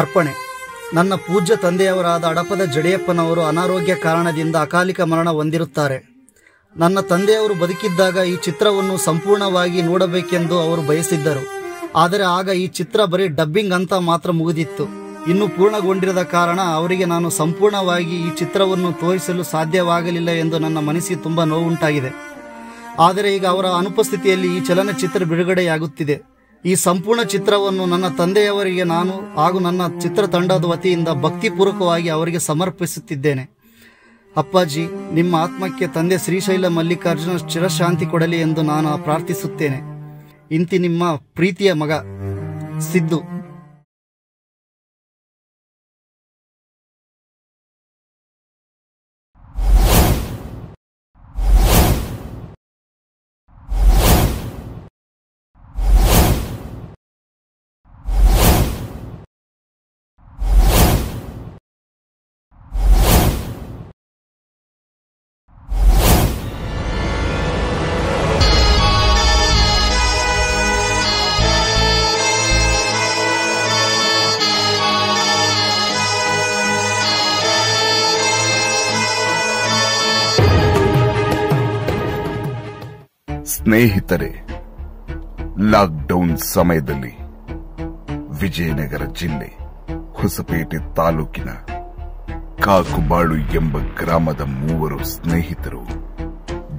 ಅರ್ಪಣೆ. ನನ್ನ ಪೂಜ್ಯ ತಂದೆಯವರಾದ ಅಡಪದ ಜಡೆಯಪ್ಪನವರು ಅನಾರೋಗ್ಯ ಕಾರಣದಿಂದ ಅಕಾಲಿಕ ಮರಣ ಹೊಂದಿರುತ್ತಾರೆ. ನನ್ನ ತಂದೆಯವರು ಬದುಕಿದ್ದಾಗ ಈ ಚಿತ್ರವನ್ನು ಸಂಪೂರ್ಣವಾಗಿ ನೋಡಬೇಕೆಂದು ಅವರು ಬಯಸಿದ್ದರು. ಆದರೆ ಆಗ ಈ ಚಿತ್ರ ಬರೀ ಡಬ್ಬಿಂಗ್ ಅಂತ ಮಾತ್ರ ಮುಗಿದಿತ್ತು. ಇನ್ನೂ ಪೂರ್ಣಗೊಂಡಿರದ ಕಾರಣ ಅವರಿಗೆ ನಾನು ಸಂಪೂರ್ಣವಾಗಿ ಈ ಚಿತ್ರವನ್ನು ತೋರಿಸಲು ಸಾಧ್ಯವಾಗಲಿಲ್ಲ ಎಂದು ನನ್ನ ಮನಸ್ಸಿಗೆ ತುಂಬ ನೋವುಂಟಾಗಿದೆ. ಆದರೆ ಈಗ ಅವರ ಅನುಪಸ್ಥಿತಿಯಲ್ಲಿ ಈ ಚಲನಚಿತ್ರ ಬಿಡುಗಡೆಯಾಗುತ್ತಿದೆ. ಈ ಸಂಪೂರ್ಣ ಚಿತ್ರವನ್ನು ನನ್ನ ತಂದೆಯವರಿಗೆ ನಾನು ಹಾಗೂ ನನ್ನ ಚಿತ್ರತಂಡದ ವತಿಯಿಂದ ಭಕ್ತಿಪೂರ್ವಕವಾಗಿ ಅವರಿಗೆ ಸಮರ್ಪಿಸುತ್ತಿದ್ದೇನೆ. ಅಪ್ಪಾಜಿ, ನಿಮ್ಮ ಆತ್ಮಕ್ಕೆ ತಂದೆ ಶ್ರೀಶೈಲ ಮಲ್ಲಿಕಾರ್ಜುನ ಚಿರಶಾಂತಿ ಕೊಡಲಿ ಎಂದು ನಾನು ಪ್ರಾರ್ಥಿಸುತ್ತೇನೆ. ಇಂತಿ ನಿಮ್ಮ ಪ್ರೀತಿಯ ಮಗ ಸಿದ್ದು. ಸ್ನೇಹಿತರೆ, ಲಾಕ್ಡೌನ್ ಸಮಯದಲ್ಲಿ ವಿಜಯನಗರ ಜಿಲ್ಲೆ ಹೊಸಪೇಟೆ ತಾಲೂಕಿನ ಕಾಕುಬಾಳು ಎಂಬ ಗ್ರಾಮದ 3 ಸ್ನೇಹಿತರು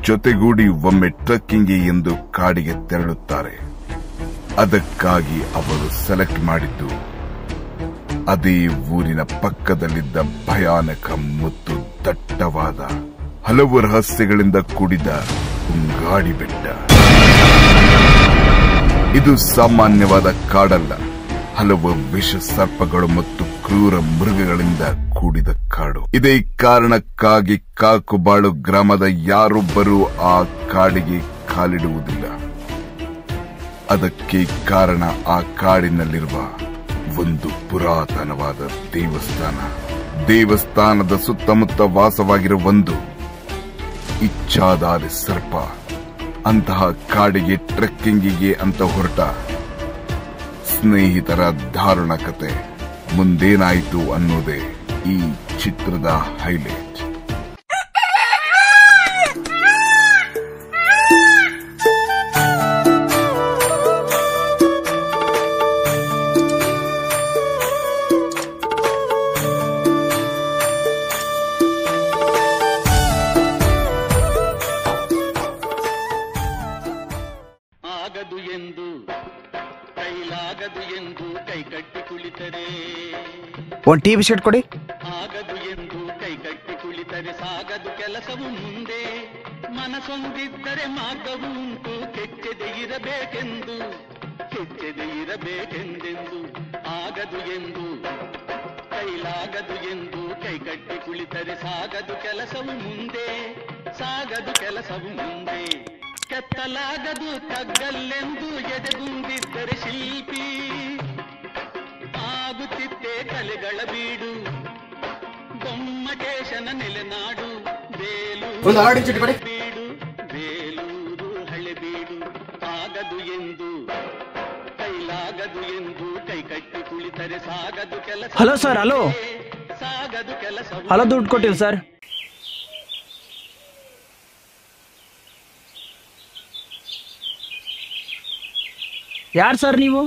ಜೊತೆಗೂಡಿ ಒಮ್ಮೆ ಟ್ರೆಕ್ಕಿಂಗ್ಗೆ ಎಂದು ಕಾಡಿಗೆ ತೆರಳುತ್ತಾರೆ. ಅದಕ್ಕಾಗಿ ಅವರು ಸೆಲೆಕ್ಟ್ ಮಾಡಿದ್ದು ಅದೇ ಊರಿನ ಪಕ್ಕದಲ್ಲಿದ್ದ ಭಯಾನಕ ಮತ್ತು ದಟ್ಟವಾದ ಹಲವು ರಹಸ್ಯಗಳಿಂದ ಕೂಡಿದ ಉಂಗಾಡಿ ಬೆಟ್ಟ. ಇದು ಸಾಮಾನ್ಯವಾದ ಕಾಡಲ್ಲ, ಹಲವು ವಿಷ ಸರ್ಪಗಳು ಮತ್ತು ಕ್ರೂರ ಮೃಗಗಳಿಂದ ಕೂಡಿದ ಕಾಡು. ಇದೇ ಕಾರಣಕ್ಕಾಗಿ ಕಾಕುಬಾಳು ಗ್ರಾಮದ ಯಾರೊಬ್ಬರೂ ಆ ಕಾಡಿಗೆ ಕಾಲಿಡುವುದಿಲ್ಲ. ಅದಕ್ಕೆ ಕಾರಣ ಆ ಕಾಡಿನಲ್ಲಿರುವ ಒಂದು ಪುರಾತನವಾದ ದೇವಸ್ಥಾನದ ಸುತ್ತಮುತ್ತ ವಾಸವಾಗಿರುವ ಒಂದು ಇಚ್ಛಾಧಾರಿ ಸರ್ಪ. ಅಂತಹ ಕಾಡಿಗೆ ಟ್ರೆಕ್ಕಿಂಗಿಗೆ ಅಂತ ಹೊರಟ ಸ್ನೇಹಿತರ ದಾರುಣ ಕತೆ ಮುಂದೇನಾಯಿತು ಅನ್ನೋದೇ ಈ ಚಿತ್ರದ ಹೈಲೈಟ್. ಒಂದು ಟೀ ಬಿಸ್ಕೆಟ್ ಕೊಡಿ. ಆಗದು ಎಂದು ಕೈ ಕಟ್ಟಿ ಕುಳಿತರೆ ಸಾಗದು ಕೆಲಸವು ಮುಂದೆ. ಮನಸೊಂದಿದ್ದರೆ ಮಾರ್ಗವು ಉಂಟು, ಕೆಚ್ಚದೆ ಇರಬೇಕೆಂದೆಂದು. ಆಗದು ಎಂದು ಕೈಲಾಗದು ಎಂದು ಕೈ ಕಟ್ಟಿ ಕುಳಿತರೆ ಸಾಗದು ಕೆಲಸವು ಮುಂದೆ. ಕೆತ್ತಲಾಗದು ತಗ್ಗಲ್ಲೆಂದು ಎದೆಗುಂದಿದ್ದರೆ ಶಿಲ್ಪಿ. ಆಗುತ್ತಿದ್ದೆ ಕಲೆಗಳ ಬೀಡು, ಗೊಮ್ಮಟೇಶನ ನೆಲೆನಾಡು. ಬೇಲೂರು ಹಳೆಬೀಡು. ಆಗದು ಎಂದು ಕೈಲಾಗದು ಎಂದು ಕೈ ಕಟ್ಟಿ ಕುಳಿತರೆ ಸಾಗದು ಕೆಲಸ. Hello sir, hello. ಸಾಗದು ಕೆಲಸ. ಹಲೋ, ದುಡ್ಡು ಕೊಟ್ಟಿಲ್ಲ ಸರ್. ಯಾರು ಸರ್ ನೀವು?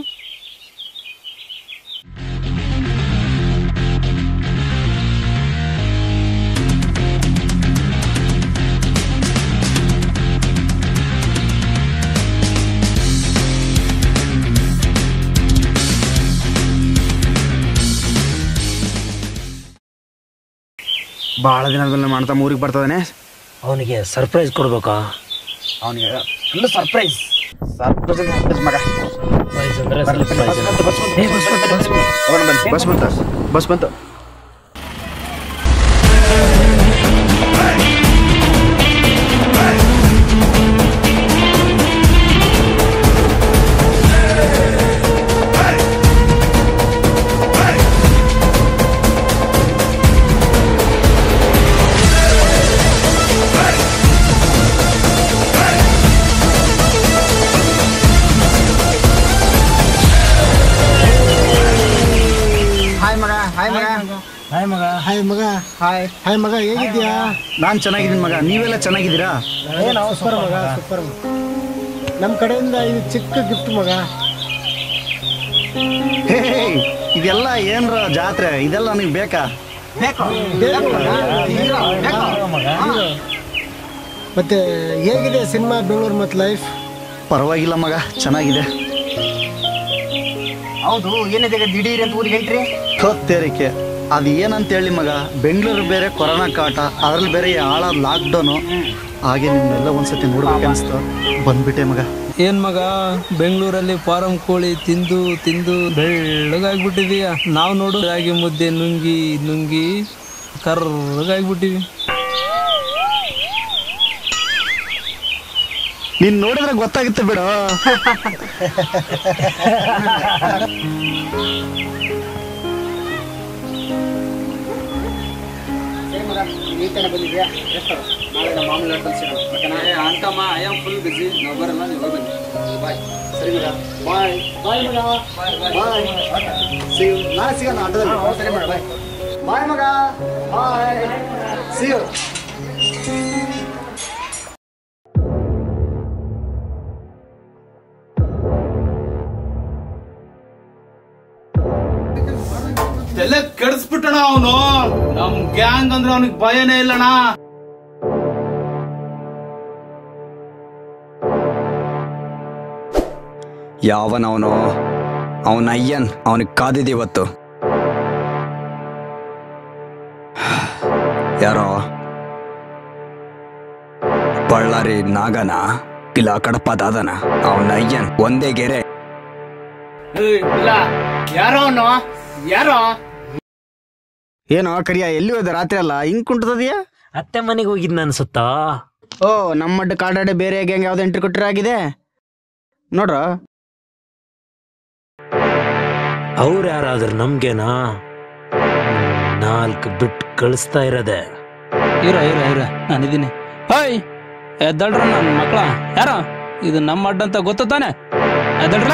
ಭಾಳ ದಿನದಲ್ಲಿ ಮಾಡ್ತಾ ಊರಿಗೆ ಬರ್ತದಾನೆ. ಅವನಿಗೆ ಸರ್ಪ್ರೈಸ್ ಕೊಡ್ಬೇಕಾ? ಅವನಿಗೆ ಫುಲ್ ಸರ್ಪ್ರೈಸ್ ಮಗ. ಬಸ್ ಬಂತು. ಹಾಯ್ ಹಾಯ್ ಮಗ, ಹೇಗಿದ್ಯಾ? ನಾನು ಚೆನ್ನಾಗಿದ್ದೀನಿ ಮಗ, ನೀವೆಲ್ಲ ಚೆನ್ನಾಗಿದ್ದೀರಾ? ಸೂಪರ್ ಮಗ, ಸೂಪರ್. ನಮ್ಮ ಕಡೆಯಿಂದ ಇದು ಚಿಕ್ಕ ಗಿಫ್ಟ್ ಮಗ. ಹೇ ಇದೆಲ್ಲ ಏನ್ರ ಜಾತ್ರೆ, ಇದೆಲ್ಲ ನಿಮ್ಗೆ ಬೇಕಾ? ಮತ್ತೆ ಹೇಗಿದೆ ಸಿನಿಮಾ ಬೆಂಗಳೂರು ಮತ್ತು ಲೈಫ್? ಪರವಾಗಿಲ್ಲ ಮಗ, ಚೆನ್ನಾಗಿದೆ. ಹೌದು, ಏನಿದೆ ದಿಢೀರ್ ಅಂತ ಊರಿಗೆ ಎಂಟ್ರಿ? ತೇರಿಕೆ ಅದು ಏನಂತ ಹೇಳಿ ಮಗ, ಬೆಂಗಳೂರು ಬೇರೆ ಕೊರೋನಾ ಕಾಟ, ಅದ್ರಲ್ಲಿ ಬೇರೆ ಹಾಳಾದ ಲಾಕ್ಡೌನು, ಹಾಗೆ ನಿಮ್ಮೆಲ್ಲ ಒಂದ್ಸತಿ ನೋಡ್ಬೇಕು ಅನಿಸ್ತು, ಬಂದ್ಬಿಟ್ಟೆ ಮಗ. ಏನ್ ಮಗ, ಬೆಂಗಳೂರಲ್ಲಿ ಫಾರಂ ಕೋಳಿ ತಿಂದು ತಿಂದು ಬೆಳ್ಳಗಾಗ್ಬಿಟ್ಟಿದೀಯ. ನಾವು ನೋಡು ರಾಗಿ ಮುದ್ದೆ ನುಂಗಿ ನುಂಗಿ ಕರ್ರಗಾಗ್ಬಿಟ್ಟಿವಿ. ನೀನ್ ನೋಡಿದ್ರೆ ಗೊತ್ತಾಗುತ್ತೆ ಬಿಡು. ನಾಳೆ ಸಿಗೋಣ ಆಟೋದಲ್ಲಿ. ಬಾಯ್ ಮಗ, ಬಾಯ್, ಸಿ ಯು. ತಲೆ ಕೆಡಿಸ್ಬಿಟ್ಟಣ ಅವನು. ನಮ್ ಗ್ಯಾಂಗ್ ಅಂದ್ರೆ ಅವನಿಗೆ ಭಯನೇ ಇಲ್ಲಣ್ಣ. ಯಾವನವನು? ಅವನ ಅಯ್ಯನ್, ಅವನಿಗೆ ಕಾದಿದ್ದೀವತ್ತು. ಯಾರೋ ಬಳ್ಳಾರಿ ನಾಗನ ಇಲ್ಲ ಕಡಪ ದಾದನ, ಅವನ ಅಯ್ಯನ್ ಒಂದೇ ಗೆರೆ. ಯಾರೋ ಅವನು, ಯಾರೋ? ಏನೋ ಕರಿಯ, ಎಲ್ಲಿ ಹೋದ ರಾತ್ರಿ ಅಲ್ಲ ಹಿಂಗ್ ಕುಂಟದೀಯ? ಅತ್ತೆ ಮನೆಗೆ ಹೋಗಿದ್ನ ಅನ್ಸುತ್ತಾ? ಓ, ನಮ್ಮಡ್ಡ ಕಾಡಾಡೆ ಬೇರೆ ಗ್ಯಾಂಗ್ ಯಾವ್ದು ಎಂಟ್ರಿ ಕೊಟ್ಟರೆ ಆಗಿದೆ ನೋಡ್ರ. ಅವ್ರು ಯಾರಾದ್ರೂ ನಮ್ಗೇನಾ? 4 ಬಿಟ್ ಕಳಿಸ್ತಾ ಇರೋದೆ. ಇರ ಇರ ಇರ ನಾನಿದ್ದೀನಿ. ಹಾಯ್ ಎದ್ದಳ್ರ ನನ್ನ ಮಕ್ಕಳ. ಯಾರ ಇದು ನಮ್ಮ ಅಡ್ಡ ಅಂತ ಗೊತ್ತ ತಾನೆ? ಎದ್ದಳ್ರ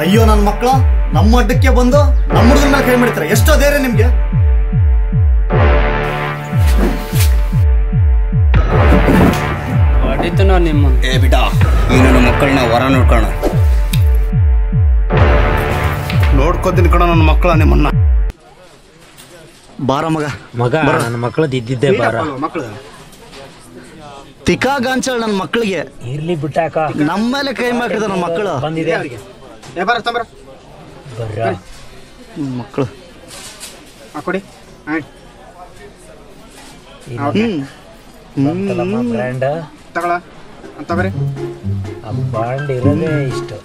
ಅಯ್ಯೋ ನನ್ನ ಮಕ್ಕಳು, ನಮ್ಮ ಅಡ್ಡಕ್ಕೆ ಬಂದು ನಮ್ಮ ಹುಡುಗನ ಮೇಲೆ ಕೈ ಮಾಡ್ತಾರೆ. ಎಷ್ಟೋ ಧೈರ್ಯ ನಿಮ್ಗೆ? ನಿಮ್ಮ ಏ ಬಿಡ, ಈ ನನ್ನ ಮಕ್ಕಳನ್ನ ಹೊರ ನೋಡ್ಕೋಣ. ನೋಡ್ಕೋತೀನಿ ಕಣ ನನ್ನ ಮಕ್ಕಳ ನಿಮ್ಮನ್ನ. ಬಾರ ಮಗ, ಮಗ ನನ್ನ ಮಕ್ಕಳದ್ದು ಇದ್ದಿದ್ದೆ ಬಾರ. ತಿಕಾ ಗಾಂಚಳ್ ನನ್ನ ಮಕ್ಕಳಿಗೆ ಇರ್ಲಿ ಬಿಟ್ಟಾಕ, ನಮ್ಮ ಮೇಲೆ ಕೈ ಮಾಡಿದ ನನ್ನ ಮಕ್ಕಳು ಬಂದಿದೆ ಬರ್ರ ಮಕ್ಕಳು. ಕೊಡಿ. ಬ್ರ್ಯಾಂಡ್ ತಗೊಳ ತಗೋರಿ. ಬಾಂಡ್ ಇರೋದೇ ಇಷ್ಟು.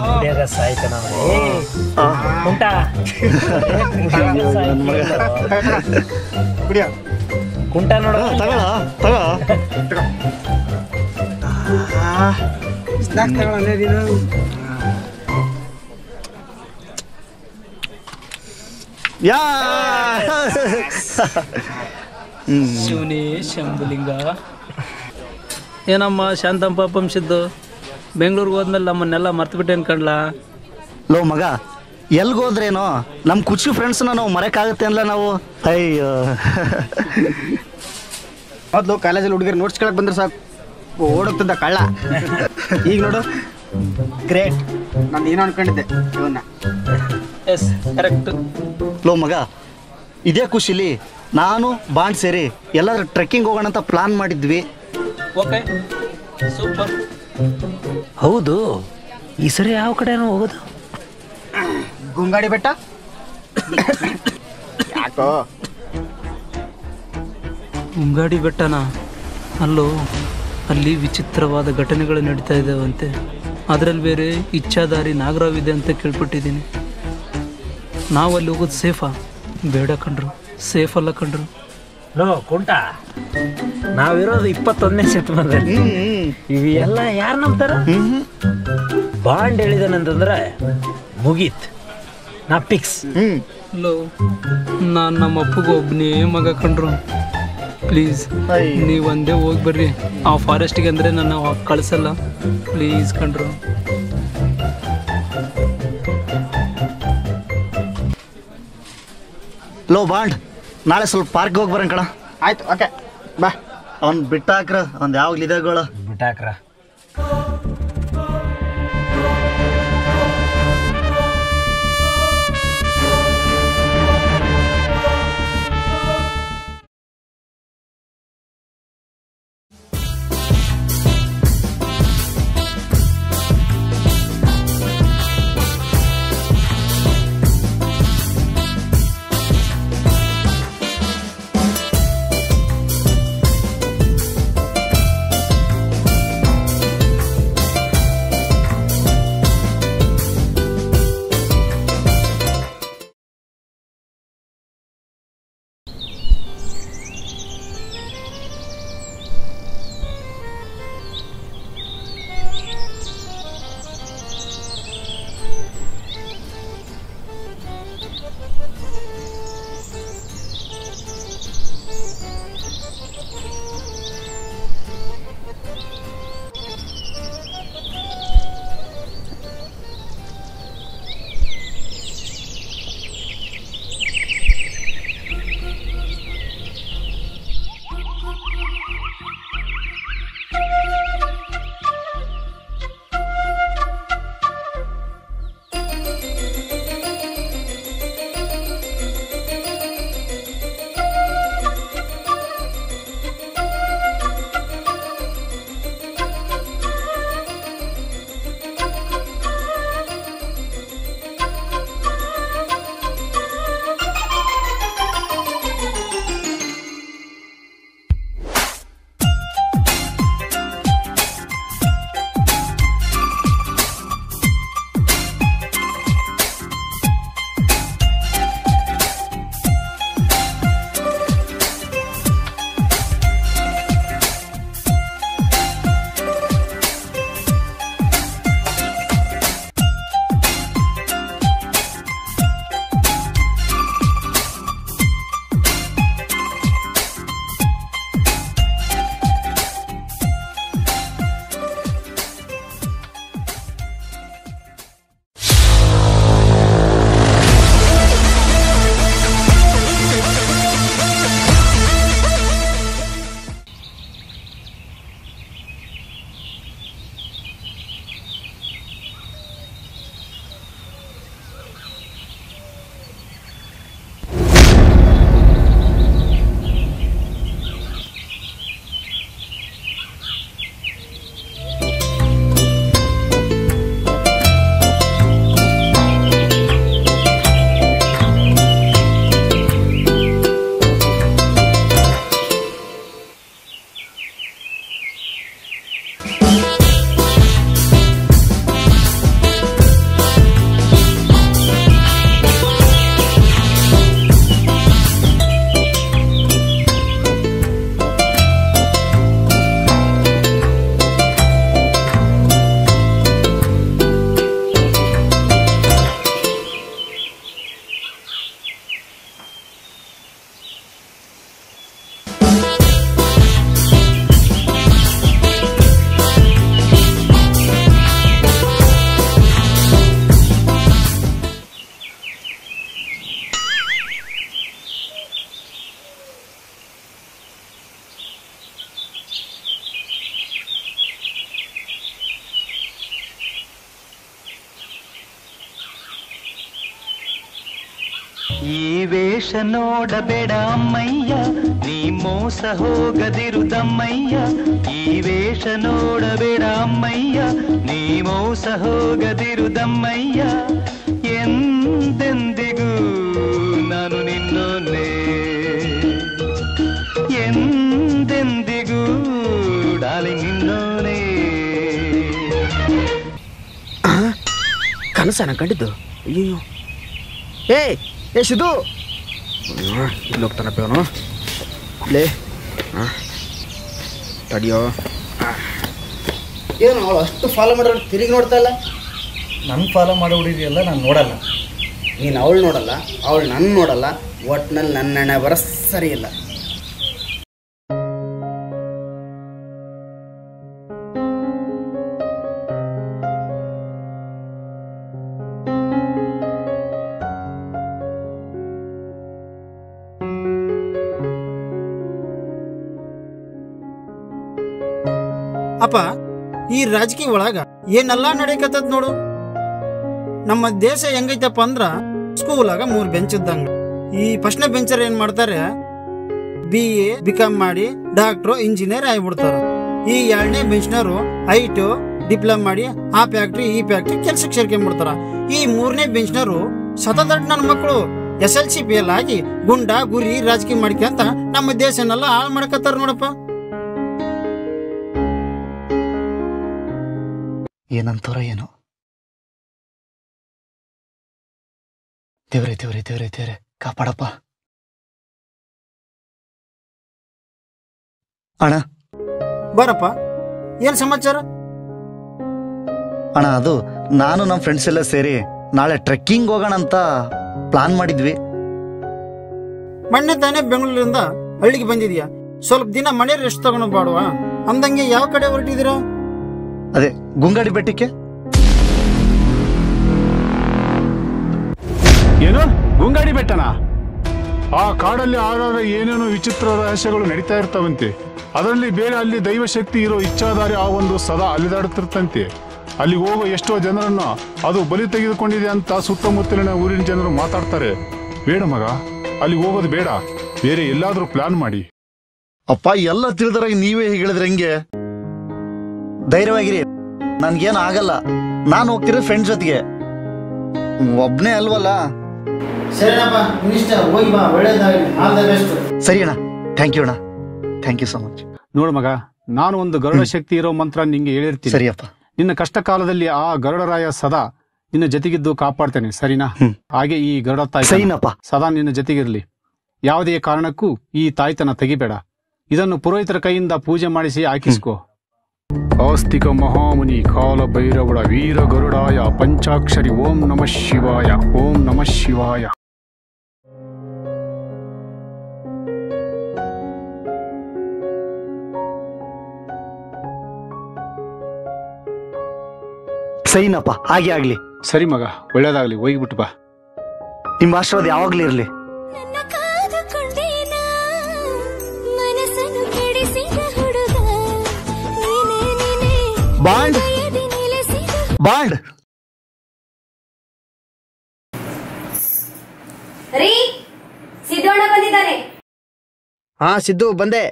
ಕುಡಿಯಾಗ ಸಾಯ್ತಾನ ಉಂಟಾ? ಕುಡಿಯ ಕುಂಟ ನೋಡ. ತಗೊಳ ತಗೋ. ಯಾ ಶಿವನೇ ಶಂಭುಲಿಂಗ. ಏನಮ್ಮ ಶಾಂತಂ ಪಾಪಂ ಸಿದ್ದು, ಬೆಂಗಳೂರಿಗೆ ಹೋದ್ಮೇಲೆ ನಮ್ಮನ್ನೆಲ್ಲ ಮರ್ತ್ಬಿಟ್ಟೆ ಅನ್ಕಂಡ್ಲಾ? ಲೋ ಮಗ, ಎಲ್ಗೋದ್ರೇನೋ ನಮ್ಮ ಕುಚಿ ಫ್ರೆಂಡ್ಸ್ನ ನಾವು ಮರೆಯಕ್ಕಾಗುತ್ತೆ ಅನ್ಲ ನಾವು. ಅಯ್ಯೋ, ಮೊದಲು ಕಾಲೇಜಲ್ಲಿ ಹುಡುಗರು ನೋಟ್ಸ್ ಕೇಳಕ್ ಬಂದ್ರೆ ಸಾಕು ಓಡೋಗ್ತಿದ್ದ ಕಳ್ಳ. ಈಗ ನೋಡು, ಗ್ರೇಟ್. ನಾನು ಏನೋ ಅನ್ಕೊಂಡಿದ್ದೆ ಇವನ್ನ. Yes correct. ಲೋ ಮಗ, ಇದೇ ಖುಷಿಲಿ ನಾನು ಬಾಂಡ್ ಸೇರಿ ಎಲ್ಲಾದ್ರೂ ಟ್ರೆಕ್ಕಿಂಗ್ ಹೋಗೋಣ ಅಂತ ಪ್ಲಾನ್ ಮಾಡಿದ್ವಿ. Okay super. ಹೌದು, ಈ ಸರಿ ಯಾವ ಕಡೆನೋ ಹೋಗೋದು? ಗುಂಗಾಡಿ ಬೆಟ್ಟ. ಯಾಕೋ ಮುಂಗಾಡಿ ಬೆಟ್ಟನ? ಅಲ್ಲೋ, ಅಲ್ಲಿ ವಿಚಿತ್ರವಾದ ಘಟನೆಗಳು ನಡೀತಾ ಇದ್ದಾವಂತೆ. ಅದರಲ್ಲಿ ಬೇರೆ ಇಚ್ಛಾದಾರಿ ನಾಗರಾವ್ ಇದೆ ಅಂತ ಕೇಳ್ಪಟ್ಟಿದ್ದೀನಿ. ನಾವು ಅಲ್ಲಿ ಹೋಗೋದು ಸೇಫಾ? ಬೇಡ ಕಣ್ರು, ಸೇಫ್ ಅಲ್ಲ ಕಣ್ರು. ನೋ ಕುಂಟ, ನಾವಿರೋದು 21ನೇ ಶತಮಾನದಲ್ಲಿ. ಇವೆಲ್ಲ ಯಾರು ನಂಬ್ತಾರ? ಬಾಂಡ್ ಹೇಳಿದನಂತಂದ್ರೆ ಮುಗೀತ್, ನಾ ಫಿಕ್ಸ್. ಲೋ, ನಾನು ನಮ್ಮ ಅಪ್ಪಗೆ ಒಬ್ಬನೇ ಮಗ ಕಂಡ್ರು. ಪ್ಲೀಸ್ ನೀವು ಒಂದೇ ಹೋಗಿ ಬರ್ರಿ ಆ ಫಾರೆಸ್ಟಿಗೆ ಅಂದರೆ ನನ್ನ ಕಳಿಸಲ್ಲ ಪ್ಲೀಸ್ ಕಣ್ರು. ಲೋ ಬಾಂಡ್, ನಾಳೆ ಸ್ವಲ್ಪ ಪಾರ್ಕ್ ಹೋಗಿ ಬರೋಣ ಕಣ. ಆಯ್ತು, ಓಕೆ ಬಾ. ಅವ್ನು ಬಿಟ್ಟಾಕ್ರ, ಅವ್ನು ಯಾವಾಗಲೂ ಇದೆಗಳು ಬಿಟ್ಟಾಕ್ರ. ಈ ವೇಷ ನೋಡಬೇಡ ಅಮ್ಮಯ್ಯ, ನೀ ಮೋಸ ಹೋಗದಿರುದಮ್ಮಯ್ಯ. ಈ ವೇಷ ನೋಡಬೇಡ ಅಮ್ಮಯ್ಯ, ನೀ ಮೋಸ ಹೋಗದಿರುದಮ್ಮಯ್ಯ. ಎಂದೆಂದಿಗೂ ನಾನು ನಿನ್ನೋನೆ, ಎಂದೆಂದಿಗೂ ಡಾರ್ಲಿಂಗ್ ನಿನ್ನೋನೆ. ಕನಸನ ಕಂಡಿದ್ದು? ಅಯ್ಯೋ ಏ ಸಿದ್ದು ಇಲ್ಲಿ ಹೋಗ್ತಾನಪ್ಪ ಅವನು. ಲೇ ತಡಿಯೋ. ಏನು ಅವಳು ಅಷ್ಟು ಫಾಲೋ ಮಾಡೋರು ತಿರುಗಿ ನೋಡ್ತಾ ಇಲ್ಲ? ನನ್ನ ಫಾಲೋ ಮಾಡೋ ಹುಡುಗಿಯಲ್ಲ ನಾನು ನೋಡಲ್ಲ. ನೀನು ಅವಳು ನೋಡಲ್ಲ, ಅವಳು ನನ್ನ ನೋಡಲ್ಲ. ಒಟ್ಟಿನಲ್ಲಿ ನನ್ನ ಹಣೆ ಬರ ಸರಿ ಇಲ್ಲ. ಅಪ್ಪ ಈ ರಾಜಕೀಯ ಒಳಗ ಏನೆಲ್ಲ ನಡೆಯಕತ್ತದ ನೋಡು. ನಮ್ಮ ದೇಶ ಹೆಂಗೈತಪ್ಪ ಅಂದ್ರ ಸ್ಕೂಲಾಗ 3 ಬೆಂಚ್ ಇದ್ದಂಗ. ಈ ಫಸ್ಟ್ನೇ ಬೆಂಚರ್ ಏನ್ ಮಾಡ್ತಾರೆ, BA BCom ಮಾಡಿ ಡಾಕ್ಟ್ರು ಇಂಜಿನಿಯರ್ ಆಗಿಬಿಡ್ತಾರ. ಈ 2ನೇ ಬೆಂಚ್ನವರು ಐಟು ಡಿಪ್ಲೊಮಾ ಮಾಡಿ ಆ ಫ್ಯಾಕ್ಟ್ರಿ ಈ ಫ್ಯಾಕ್ಟ್ರಿ ಕೆಲ್ಸಕ್ಕೆ ಸೇರ್ಕೊಂಡ್ಬಿಡ್ತಾರ. ಈ 3ನೇ ಬೆಂಚ್ನವರು ಸತದಟ್ ನನ್ನ ಮಕ್ಕಳು SLC ಫೇಲ್ ಆಗಿ ಗುಂಡ ಗುರಿ ರಾಜಕೀಯ ಮಾಡ್ಕೊಂತ ನಮ್ಮ ದೇಶನೆಲ್ಲ ಹಾಳು ಮಾಡ್ಕತ್ತಾರ ನೋಡಪ್ಪ. ಏನಂತಾರ ಏನೋ. ದೇವ್ರೆ ದೇವ್ರೆ ದೇವ್ರೆ ದೇವ್ರೆ ಕಾಪಾಡಪ್ಪ. ಅಣ್ಣ ಬರಪ್ಪ, ಏನ್ ಸಮಾಚಾರ? ಅಣ್ಣ ಅದು ನಾನು ನಮ್ಮ ಫ್ರೆಂಡ್ಸ್ ಎಲ್ಲ ಸೇರಿ ನಾಳೆ ಟ್ರೆಕ್ಕಿಂಗ್ ಹೋಗೋಣ ಅಂತ ಪ್ಲಾನ್ ಮಾಡಿದ್ವಿ. ಮೊನ್ನೆ ತಾನೇ ಬೆಂಗಳೂರಿಂದ ಹಳ್ಳಿಗೆ ಬಂದಿದ್ಯಾ, ಸ್ವಲ್ಪ ದಿನ ಮನೆ ರೆಸ್ಟ್ ತಗೊಂಡು ಬಾಡುವ ಅಂದಂಗೆ ಯಾವ ಕಡೆ ಹೊರಟಿದ್ದೀರಾ? ಅದೇ ಗುಂಗಾಡಿ ಬೆಟ್ಟಕ್ಕೆ. ಏನು ಗುಂಗಾಡಿ ಬೆಟ್ಟನಾ? ಆ ಕಾಡಲ್ಲಿ ಆಗಾಗ ಏನೇನೋ ವಿಚಿತ್ರ ರಹಸ್ಯಗಳು ನಡೀತಾ ಇರ್ತಾವಂತೆ. ಅದರಲ್ಲಿ ಬೇರೆ ಅಲ್ಲಿ ದೈವಶಕ್ತಿ ಇರೋ ಇಚ್ಛಾಧಾರಿ ಆ ಒಂದು ಸದಾ ಅಲಿದಾಡುತ್ತಿರ್ತಂತೆ. ಅಲ್ಲಿ ಹೋಗೋ ಎಷ್ಟೋ ಜನರನ್ನ ಅದು ಬಲಿ ತೆಗೆದುಕೊಂಡಿದೆ ಅಂತ ಸುತ್ತಮುತ್ತಲಿನ ಊರಿನ ಜನರು ಮಾತಾಡ್ತಾರೆ. ಬೇಡ ಮಗ, ಅಲ್ಲಿ ಹೋಗೋದು ಬೇಡ, ಬೇರೆ ಎಲ್ಲಾದ್ರೂ ಪ್ಲಾನ್ ಮಾಡಿ. ಅಪ್ಪ ಎಲ್ಲ ತಿಳಿದ್ರಾಗ ನೀವೇ ಹೀಗೆ ಹೇಳಿದ್ರೆ ಹೆಂಗೆ? ಧೈರ್ಯವಾಗಿರಿ, ನನ್ಗೇನು ಆಗಲ್ಲ. ನಾನು ಹೋಗ್ತಿರೋ ಫ್ರೆಂಡ್ಸ್ ಜೊತೆಗೆ, ಒಬ್ನೇ ಅಲ್ವಲ್ಲ. ಸರಿ ಅಣ್ಣ, ಥ್ಯಾಂಕ್ ಯು ಅಣ್ಣ, ಥ್ಯಾಂಕ್ ಯು ಸೊ ಮಚ್. ನೋಡು ಮಗ, ನಾನು ಒಂದು ಗರುಡ ಶಕ್ತಿ ಇರೋ ಮಂತ್ರ ನಿಂಗೆ ಹೇಳಿರ್ತೀನಿ. ಸರಿಯಪ್ಪ. ನಿನ್ನ ಕಷ್ಟ ಕಾಲದಲ್ಲಿ ಆ ಗರುಡರಾಯ ಸದಾ ನಿನ್ನ ಜೊತೆಗಿದ್ದು ಕಾಪಾಡ್ತೇನೆ, ಸರಿನಾ? ಹಾಗೆ ಈ ಗರುಡ ತಾಯಿ ಸದಾ ನಿನ್ನ ಜೊತೆಗಿರ್ಲಿ. ಯಾವುದೇ ಕಾರಣಕ್ಕೂ ಈ ತಾಯ್ತನ ತೆಗಿಬೇಡ. ಇದನ್ನು ಪುರೋಹಿತರ ಕೈಯಿಂದ ಪೂಜೆ ಮಾಡಿಸಿ ಹಾಕಿಸ್ಕೋ. ಆಸ್ತಿಕ ಮಹಾಮುನಿ ಕಾಲ ಭೈರವುಡ ವೀರ ಗರುಡಾಯ ಪಂಚಾಕ್ಷರಿ ಓಂ ನಮಃ ಶಿವಾಯ, ಓಂ ನಮಃ ಶಿವಾಯ. ಸರಿನಪ್ಪ, ಹಾಗೆ ಆಗ್ಲಿ. ಸರಿ ಮಗ, ಒಳ್ಳೇದಾಗ್ಲಿ, ಹೋಗಿಬಿಟ್ಟು ಬಾ. ನಿಮ್ಮ ಆಶೀರ್ವಾದ ಯಾವಾಗ್ಲೂ ಇರ್ಲಿ. ಬಾಂಡ್ ಬಾಂಡ್ ರೀ, ಸಿದ್ದಣ್ಣ ಬಂದಿದ್ದಾನೆ. ಹಾ ಸಿದ್ದು, ಬಂದೆ.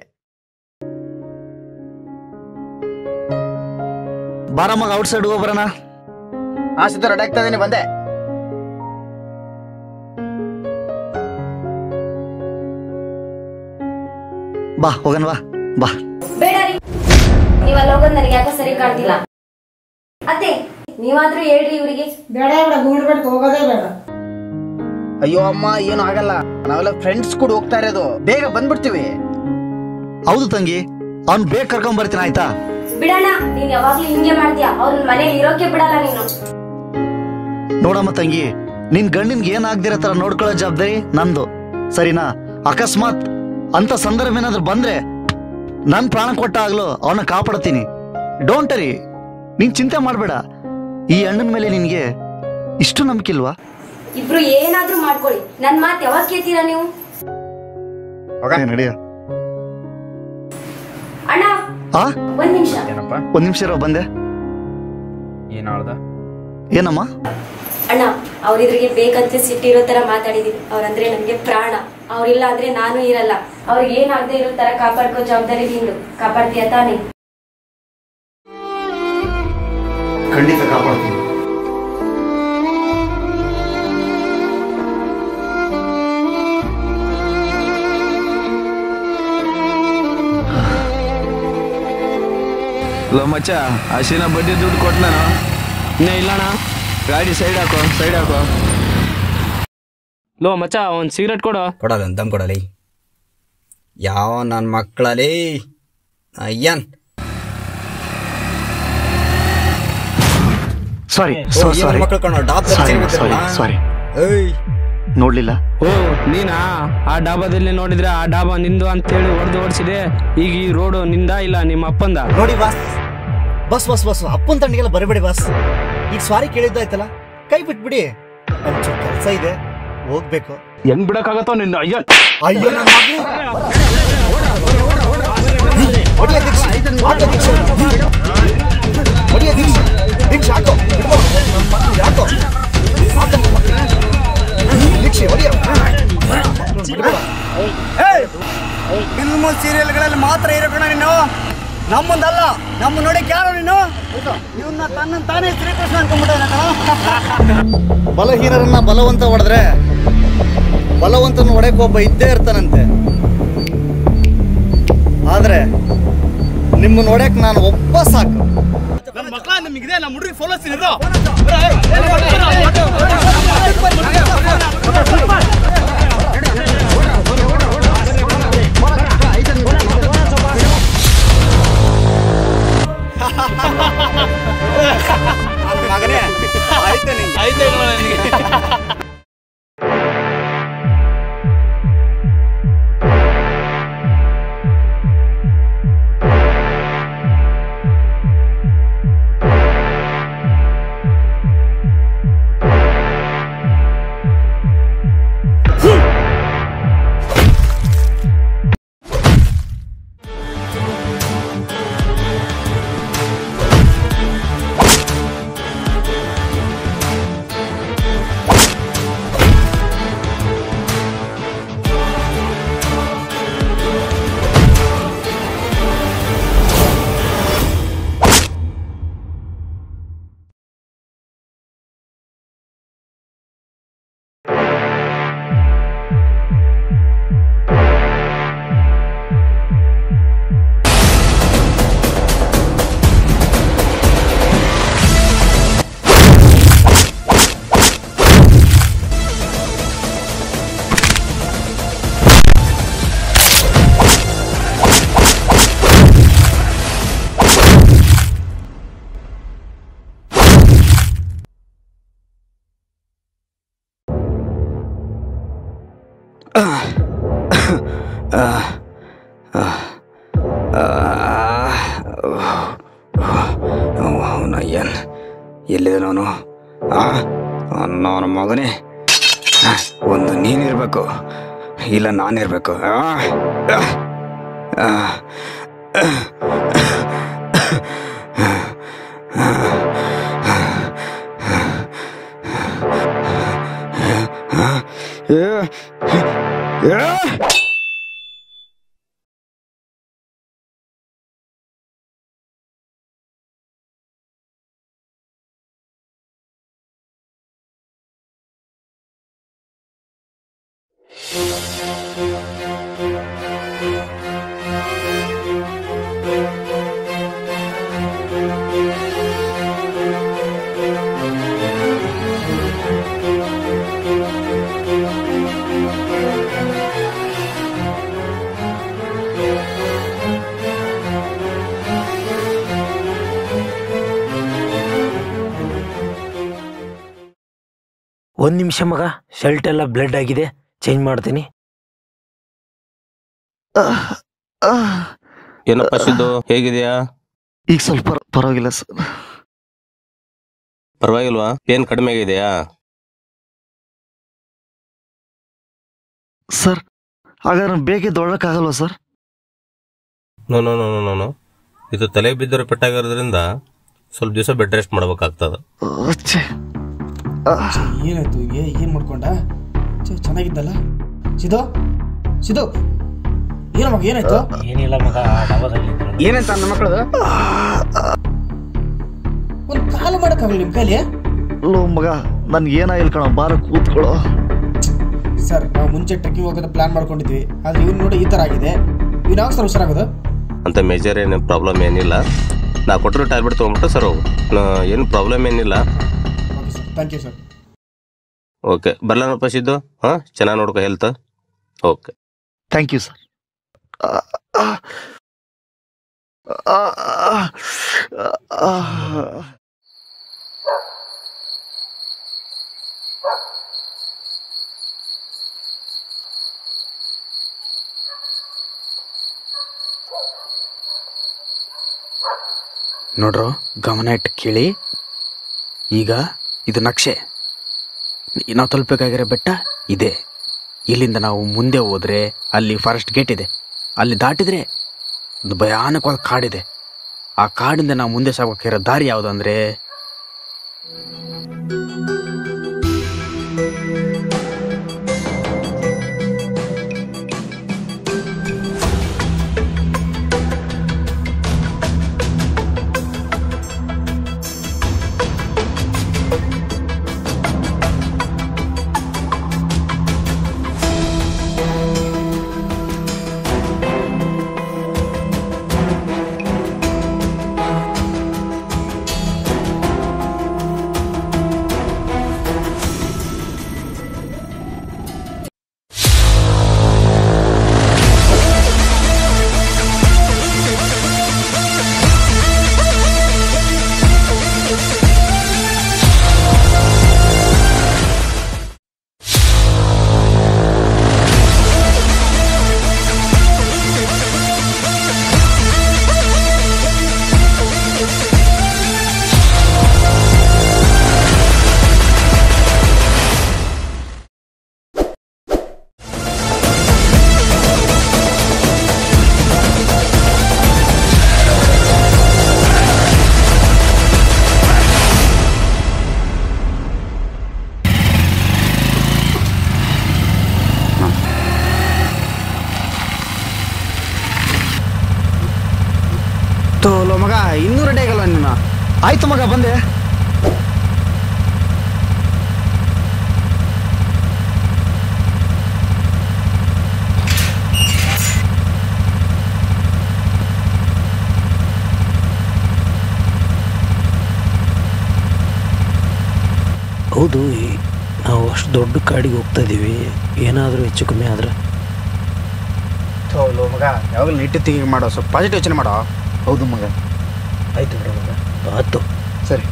ಬಾರಮ್ಮ, ಔಟ್ ಸೈಡ್ ಹೋಗ್ಬರೋಣ. ಹಾ ಸಿದ್ದು, ರೆಡಿ ಆಗ್ತಾ ಇದ್ದೀನಿ, ಬಂದೆ. ಬಾ ಹೋಗನ್ವಾ, ಬಾ. ಬೇಡ ರೀ, ನೀವ್ ಅಲ್ಲಿ ಹೋಗೋದು ನನಗೆ ಯಾಕೋ ಸರಿ ಕಾಣ್ತಿಲ್ಲ. ಅತ್ತೆ, ನೀವಾದ್ರೂ ಹೇಳ್ರಿ ಇವ್ರಿಗೆ. ಬೇಡ ಬೇಡ, ಗುಂಡ್ಬೇಡ, ಹೋಗೋದೇ ಬೇಡ. ಅಯ್ಯೋ ಅಮ್ಮ, ಏನು ಆಗಲ್ಲ, ನಾವೆಲ್ಲ ಫ್ರೆಂಡ್ಸ್ ಕೂಡ ಹೋಗ್ತಾ ಇರೋದು, ಬೇಗ ಬಂದ್ಬಿಡ್ತೀವಿ. ಹೌದು ತಂಗಿ, ಅವ್ನ್ ಬೇಗ ಕರ್ಕೊಂಡ್ ಬರ್ತೀನಿ, ಆಯ್ತಾ? ಬಿಡಣ್ಣ, ನೀನ್ ಯಾವಾಗ್ಲೂ ಹಿಂಗೆ ಮಾಡ್ತೀಯ, ಅವ್ರನ್ನ ಮನೇಲಿ ಇರೋಕೆ ಬಿಡಲ್ಲ ನೀನು. ನೋಡಮ್ಮ ತಂಗಿ, ನಿನ್ ಗಂಡಿನ್ಗೆ ಏನಾಗ್ದಿರೋ ತರ ನೋಡ್ಕೊಳ್ಳೋ ಜವಾಬ್ದಾರಿ ನಂದು, ಸರಿನಾ? ಅಕಸ್ಮಾತ್ ಅಂತ ಸಂದರ್ಭ ಏನಾದ್ರು ಬಂದ್ರೆ ನನ್ ಪ್ರಾಣ ಕೊಟ್ಟ ಆಗ್ಲೂ ಅವನ್ನ ಕಾಪಾಡ್ತೀನಿ. ಡೋಂಟ್ ವರಿ, ನೀನ್ ಚಿಂತೆ ಮಾಡ್ಬೇಡ. ಈ ಅಣ್ಣನ ಮೇಲೆ ನಿನ್ಗೆ ಇಷ್ಟು ನಂಬಿಕೆ ಇಲ್ವಾ? ಇಬ್ರು ಏನಾದ್ರೂ ಮಾಡ್ಕೊಳ್ಳಿ, ನನ್ ಮಾತ್ ಯಾವಾಗ ಕೇಳ್ತೀರಾ ನೀವು? ನಡೆಯ ಅಣ್ಣ, ಒಂದ್ ನಿಮಿಷ. ಒಂದ್ ನಿಮಿಷ ಇರೋ, ಬಂದೆ. ಏನಮ್ಮ? ಅಣ್ಣ, ಅವ್ರಿದ್ರಿಗೆ ಬೇಕಂತ ಸಿಟ್ಟಿರೋ ತರ ಮಾತಾಡಿದೀನಿ. ಅವ್ರಂದ್ರೆ ನಮ್ಗೆ ಪ್ರಾಣ. ಅವ್ರಿಲ್ಲ ಅಂದ್ರೆ ನಾನು ಇರಲ್ಲ. ಅವ್ರಿಗೆ ಏನಾಗದೆ ಇರೋ ತರ ಕಾಪಾಡ್ಕೋ ಜವಾಬ್ದಾರಿ ನಿಂದು. ಕಾಪಾಡ್ತೀಯ ತಾನೆ? ಖಂಡಿತ ಕಾಪಾಡ್ತೀನಿ. ಲೋ ಮಚ್ಚ, ಹಸಿನ ಬಡ್ಡಿ ದುಡ್ಡು ಕೊಟ್ಟನ? ಇನ್ನೇ ಇಲ್ಲಣ್ಣ. ಗಾಡಿ ಸೈಡ್ ಹಾಕೋ, ಸೈಡ್ ಹಾಕೋ. ಲೋ ಮಚ್ಚ, ಒಂದು ಸಿಗರೇಟ್ ಕೊಡು. ಕೊಡಲ್ಲ, ದಮ್ ಕೊಡಲಿ. ಯಾವ ನನ್ನ ಮಕ್ಕಳಲ್ಲಿ ಅಯ್ಯನ್. ಸಾರಿ ಮಕ್ಕಳು ಕಣೋ, ಸಾರಿ, ನೋಡ್ಲಿಲ್ಲ. ಓ, ನೀನಾ? ಆ ಡಾಬಾದಲ್ಲಿ ನೋಡಿದ್ರೆ ಆ ಡಾಬಾ ನಿಂದು ಅಂತೇಳಿ ಹೊಡೆದು ಓಡಿಸಿದೆ. ಈಗ ಈ ರೋಡು ನಿಂದ ಇಲ್ಲ ನಿಮ್ಮ ಅಪ್ಪಂದ? ನೋಡಿ ಬಾಸ್, ಬಸ್ ಬಸ್ ಬಸ್ ಅಪ್ಪನ ತಂಡಿಗೆಲ್ಲ ಬರಬೇಡಿ ಬಾಸ್. ಈಗ ಸಾರಿ ಕೇಳಿದ್ದಾಯ್ತಲ್ಲ, ಕೈ ಬಿಟ್ಬಿಡಿ. ಕೆಲಸ ಇದೆ, ಹೋಗ್ಬೇಕು. ಹೆಂಗ್ ಬಿಡಕ್ಕಾಗತ್ತೋ ನಿನ್ನ ಅಯ್ಯನ್? ಅಯ್ಯೋ ನನ್ನ ಮಗನೇ. ಹೊಡಿಯ ದೀಕ್ಷೆ ದೀಕ್ಷೆ ಹಾಕೋ ಯಾಕೋ ದೀಕ್ಷೆ ಹೊಡಿಯ ಫಿಲ್ಮು ಸೀರಿಯಲ್ಗಳಲ್ಲಿ ಮಾತ್ರ ಇರೋ ಕಣ ನೀನು, ನಮ್ಮಂದಲ್ಲ. ನಮ್ಮ ನೋಡಕ್ಕೆ ಯಾರು ನೀನು? ಇವನ್ನ ತನ್ನ ತಾನೇ ಶ್ರೀಕೃಷ್ಣ ಅನ್ಕೊಂಡ್ಬಿಟ್ಟ. ಬಲಹೀನರನ್ನ ಬಲವಂತ ಹೊಡೆದ್ರೆ ಬಲವಂತನ ಹೊಡೆಯಕ್ಕೆ ಒಬ್ಬ ಇದ್ದೇ ಇರ್ತಾನಂತೆ. ಆದ್ರೆ ನಿಮ್ಮನ್ನ ಹೊಡೆಯಕ್ಕೆ ನಾನು ಒಬ್ಬ ಸಾಕು. ನನ್ನ ಮಕ್ಕಳ ನಿಮಗಿದೆ, ನಮ್ಮ ಹುಡುಗಿ ಫೋನ್ ಹಚ್ತೀನಿ. ಮಗನೇ ಆಯ್ತು ನಿಂಗೆ. ಅವನಯ್ಯನ್ ಎಲ್ಲಿದೆ ಅವನು? ನನ್ನ ಮಗನೇ, ಒಂದು ನೀನಿರ್ಬೇಕು, ಇಲ್ಲ ನಾನಿರ್ಬೇಕು. ಒಂದು ನಿಮಿಷ ಮಗ, ಶರ್ಟ್ ಎಲ್ಲ ಬ್ಲಡ್ ಆಗಿದೆ, ಚೇಂಜ್ ಮಾಡ್ತೀನಿ. ಏನಪ್ಪ ಸಿದ್ದು, ಹೇಗಿದೆಯಾ? ಈಗ ಸ್ವಲ್ಪ ಪರವಾಗಿಲ್ಲ ಸರ್. ಪರವಾಗಿಲ್ವಾ? ಏನ್ ಕಡಿಮೆ ಆಗಿದೆಯಾ? ಸರ್ ಹಾಗಾದ್ರೆ ಬೇಗ ದೊಡ್ಡಕ್ಕಾಗಲ್ವಾ sir? No no no no no ಇದು ತಲೆ ಬಿದ್ದರೆ ಪೆಟ್ಟಾಗಿರೋದ್ರಿಂದ ಸ್ವಲ್ಪ ದಿವಸ ಬೆಡ್ ರೆಸ್ಟ್ ಮಾಡ್ಬೇಕಾಗ್ತದ. ಏನಾಯ್ತು? ಏನ್ ಮಾಡ್ಕೊಂಡ? ಚೆನ್ನಾಗಿದ್ದಲ್ಲ ಸಿದು? ಸಿದು ಏನ ಮಗ, ಏನಾಯ್ತು? ಏನಿಲ್ಲ ಮಗ, ಏನಂತ ನನ್ನ ಮಕ್ಕಳು? ಒಂದ್ ಕಾಲು ಮಾಡಕ್ಕಾಗಲ್ಲ ನಿಮ್ ಕೈಲಿ? ಲೋ ಮಗ, ನನ್ಗೆ ಏನಾಗಿಲ್ಲ ಕಣ, ಬಾರ ಕೂತ್ಕೊಳ್ಳೋ. ಸರ್, ನಾವು ಮುಂಚೆ ಟ್ರೆಕ್ಕಿಂಗ್ ಹೋಗೋದು ಪ್ಲಾನ್ ಮಾಡ್ಕೊಂಡಿದ್ವಿ, ಆದ್ರೆ ಇವ್ನು ನೋಡಿ ಈ ತರ ಆಗಿದೆ. ಇವ್ನು ಯಾವಾಗ ಸರ್ ಹುಷಾರಾಗೋದು? ಅಂತ ಮೇಜರ್ ಏನು ಪ್ರಾಬ್ಲಮ್ ಏನಿಲ್ಲ. ನಾ ಕೊಟ್ಟರು ಟ್ಯಾಬ್ಲೆಟ್ ತೊಗೊಂಬಿಟ್ಟು ಸರ್ ಹೋಗು, ಏನು ಪ್ರಾಬ್ಲಮ್ ಏನಿಲ್ಲ. Okay sir, thank you sir. Okay, ಬರ್ಲಾನಪ್ಪ ಸಿದ್ದು. ಚೆನ್ನಾಗಿ ನೋಡ್ಕೊ health. Okay, thank you sir. ನೋಡ್ರು, ಗಮನ ಇಟ್ಟು ಕೇಳಿ. ಈಗ ಇದು ನಕ್ಷೆ. ನಾವು ತಲುಪಬೇಕಾಗಿರೋ ಬೆಟ್ಟ ಇದೆ. ಇಲ್ಲಿಂದ ನಾವು ಮುಂದೆ ಹೋದ್ರೆ ಅಲ್ಲಿ ಫಾರೆಸ್ಟ್ ಗೇಟ್ ಇದೆ. ಅಲ್ಲಿ ದಾಟಿದ್ರೆ ಒಂದು ಭಯಾನಕವಾದ ಕಾಡಿದೆ. ಆ ಕಾಡಿಂದ ನಾವು ಮುಂದೆ ಸಾಗೋಕಿರೋ ದಾರಿ ಯಾವುದು ಅಂದ್ರೆ ತೋಲೋ ಮಗ ಇನ್ನೂ ರೆಡಿ ಆಗಲ್ವ ನೀನು? ಆಯ್ತು ಮಗ ಬಂದೆ. ಹೌದು, ನಾವು ಅಷ್ಟು ದೊಡ್ಡ ಕಾಡಿಗೆ ಹೋಗ್ತಾ ಇದ್ದೀವಿ, ಏನಾದರೂ ಹೆಚ್ಚು ಕಮ್ಮಿ ಆದ್ರೆ? ತೋಲೋ ಮಗ ಯಾವಾಗಲೂ ನೆಗೆಟಿವ್ ಥಿಂಕಿಂಗ್ ಮಾಡೋ, ಸ್ವಲ್ಪ ಪಾಸಿಟಿವ್ ಯೋಚನೆ ಮಾಡೋ. ಹೌದು ಮಗ. ಆಯ್ತು ಬಿಡ ಮಗ, ಆಯ್ತು ಸರಿ.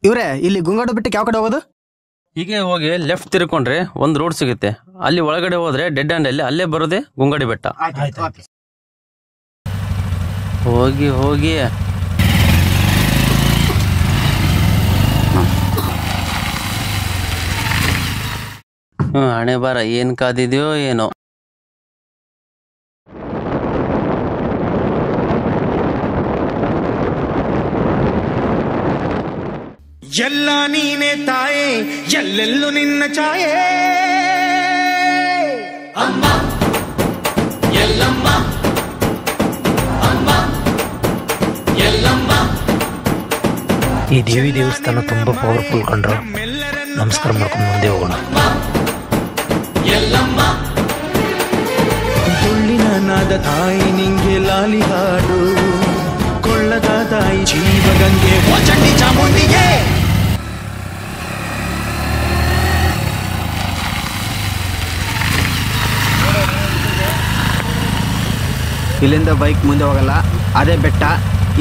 ಇವ್ರೆ, ಇಲ್ಲಿ ಗುಂಗಾಡು ಬಿಟ್ಟಕ್ಕೆ ಯಾವ ಕಡೆ ಹೋಗೋದು? ಹೀಗೆ ಹೋಗಿ ಲೆಫ್ಟ್ ತಿರ್ಕೊಂಡ್ರೆ ಒಂದು ರೋಡ್ ಸಿಗುತ್ತೆ. ಅಲ್ಲಿ ಒಳಗಡೆ ಹೋದ್ರೆ ಡೆಡ್ ಹ್ಯಾಂಡ್ ಅಲ್ಲಿ ಅಲ್ಲೇ ಬರೋದೆ ಗುಂಗಡಿ ಬೆಟ್ಟ. ಹೋಗಿ ಹೋಗಿ ಹಣೆ ಬಾರ ಏನ್ ಕಾದಿದ್ಯೋ ಏನೋ. ಎಲ್ಲ ನೀನೆ ತಾಯೇ, ಎಲ್ಲೆಲ್ಲೂ ನಿನ್ನ ಛಾಯೆ. ಅಮ್ಮ ಎಲ್ಲಮ್ಮ, ಅಮ್ಮ ಎಲ್ಲಮ್ಮ. ಈ ದೇವಿ ದೇವಸ್ಥಾನ ತುಂಬಾ ಪವರ್ಫುಲ್ ಕಂಡ್ರು. ನಮಸ್ಕಾರ ಮಾಡ್ಕೊಂಡು ಮುಂದೆ ಹೋಗೋಣ. ಎಲ್ಲಮ್ಮ ತುಳ್ಳಿನ ನಾದ ತಾಯಿ ನಿಂಗೆ ಲಾಲಿ ಹಾಡು, ಕೊಳ್ಳದ ತಾಯಿ ಜೀವಗಂಗೆ ಚಂಡಿ ಚಾಮುಂಡಿಗೆ. ಇಲ್ಲಿಂದ ಬೈಕ್ ಮುಂದೆ ಹೋಗಲ್ಲ, ಅದೇ ಬೆಟ್ಟ.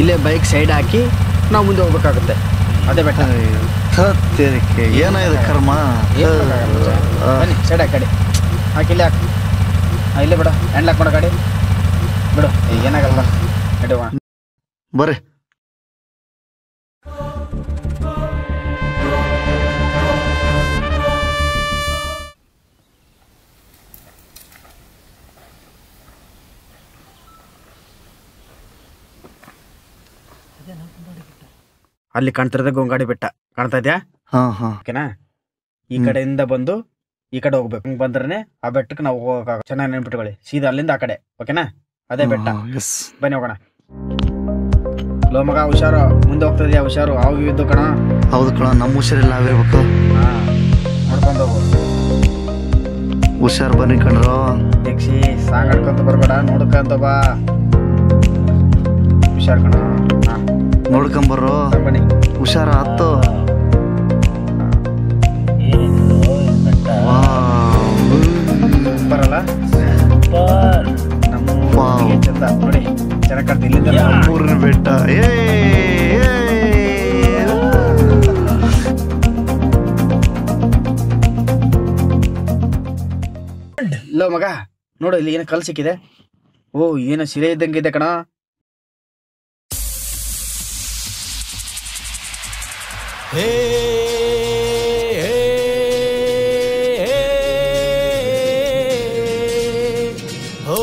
ಇಲ್ಲೇ ಬೈಕ್ ಸೈಡ್ ಹಾಕಿ ನಾವು ಮುಂದೆ ಹೋಗ್ಬೇಕಾಗುತ್ತೆ, ಅದೇ ಬೆಟ್ಟ. ಏನಾಗಿದೆ ಕರ್ಮ? ಬನ್ನಿ ಸೈಡ್ ಹಾಕಿ ಗಾಡಿ ಹಾಕಿ, ಇಲ್ಲೇ ಹಾಕಿ. ಇಲ್ಲೇ ಬಿಡ, ಹ್ಯಾಂಡ್ ಲಾಕ್ ಮಾಡೋ ಗಾಡಿ ಬಿಡು, ಏನಾಗಲ್ಲ ಗಾಡಿ ಹೋಗೋಣ ಬರ್ರಿ. ಅಲ್ಲಿ ಕಾಣ್ತಿರೋದೇ ಗೊಂಗಾಡಿ ಬೆಟ್ಟ, ಕಾಣ್ತಾ ಇದ್ಯಾ? ಓಕೆನಾ? ಈ ಕಡೆಯಿಂದ ಬಂದು ಈ ಕಡೆ ಹೋಗ್ಬೇಕು. ಹಿಂಗ್ ಬಂದ್ರೆ ಆ ಬೆಟ್ಟಕ್ಕೆ ನಾವು ಹೋಗಕ್ಕೆ ಚೆನ್ನಾಗಿ ನೆನ್ಪಿಟ್ಕೊಳ್ಳಿ. ಸೀದಾ ಅಲ್ಲಿಂದ ಆ ಕಡೆ, ಓಕೆನಾ? ಅದೇ ಬೆಟ್ಟ. ಬನ್ನಿ ಹೋಗೋಣ. ಲೋ ಮಗ ಹುಷಾರು, ಮುಂದೆ ಹೋಗ್ತಾ ಇದೆಯಾ? ಹುಷಾರು, ಅವಾಗ ಇದ್ದು ಕಣ. ಹೌದು ಕಣ, ನಮ್ಮ ಹುಷಾರಿಲ್ಲ ಆಗಿರ್ಬೇಕು. ನೋಡ್ಕೊಂಡು ಹೋಗು, ಹುಷಾರು ಬನ್ನಿ ಕಣ್ರು. ಟೆಕ್ಸಿ ಸಾಂಗ್ ಆಡ್ಕೊಂತ ಬರ್ಬೇಡ, ನೋಡ್ಕೊಂತ ಬಾ. ಹುಷಾರ್ ಕಣ, ನೋಡ್ಕೊಂಬರ್ರು. ಬನ್ನಿ, ಹುಷಾರ ಹತ್ತು. ಬರಲ್ಲ ನಮ್ಮ ಚಂದ ನೋಡಿ, ಚೆನ್ನಾಗಿ ಕಾಣ್ತಿ. ಇಲ್ಲಿಂದ ಊರಿನ ಬೆಟ್ಟ. ಲೋ ಮಗ, ನೋಡು ಇಲ್ಲಿ ಏನೋ ಕಲ್ ಸಿಕ್ಕಿದೆ. ಓ ಏನೋ ಶಿಲೆ ಇದ್ದಂಗಿದೆ ಕಣ. ಹೇ ಹೋ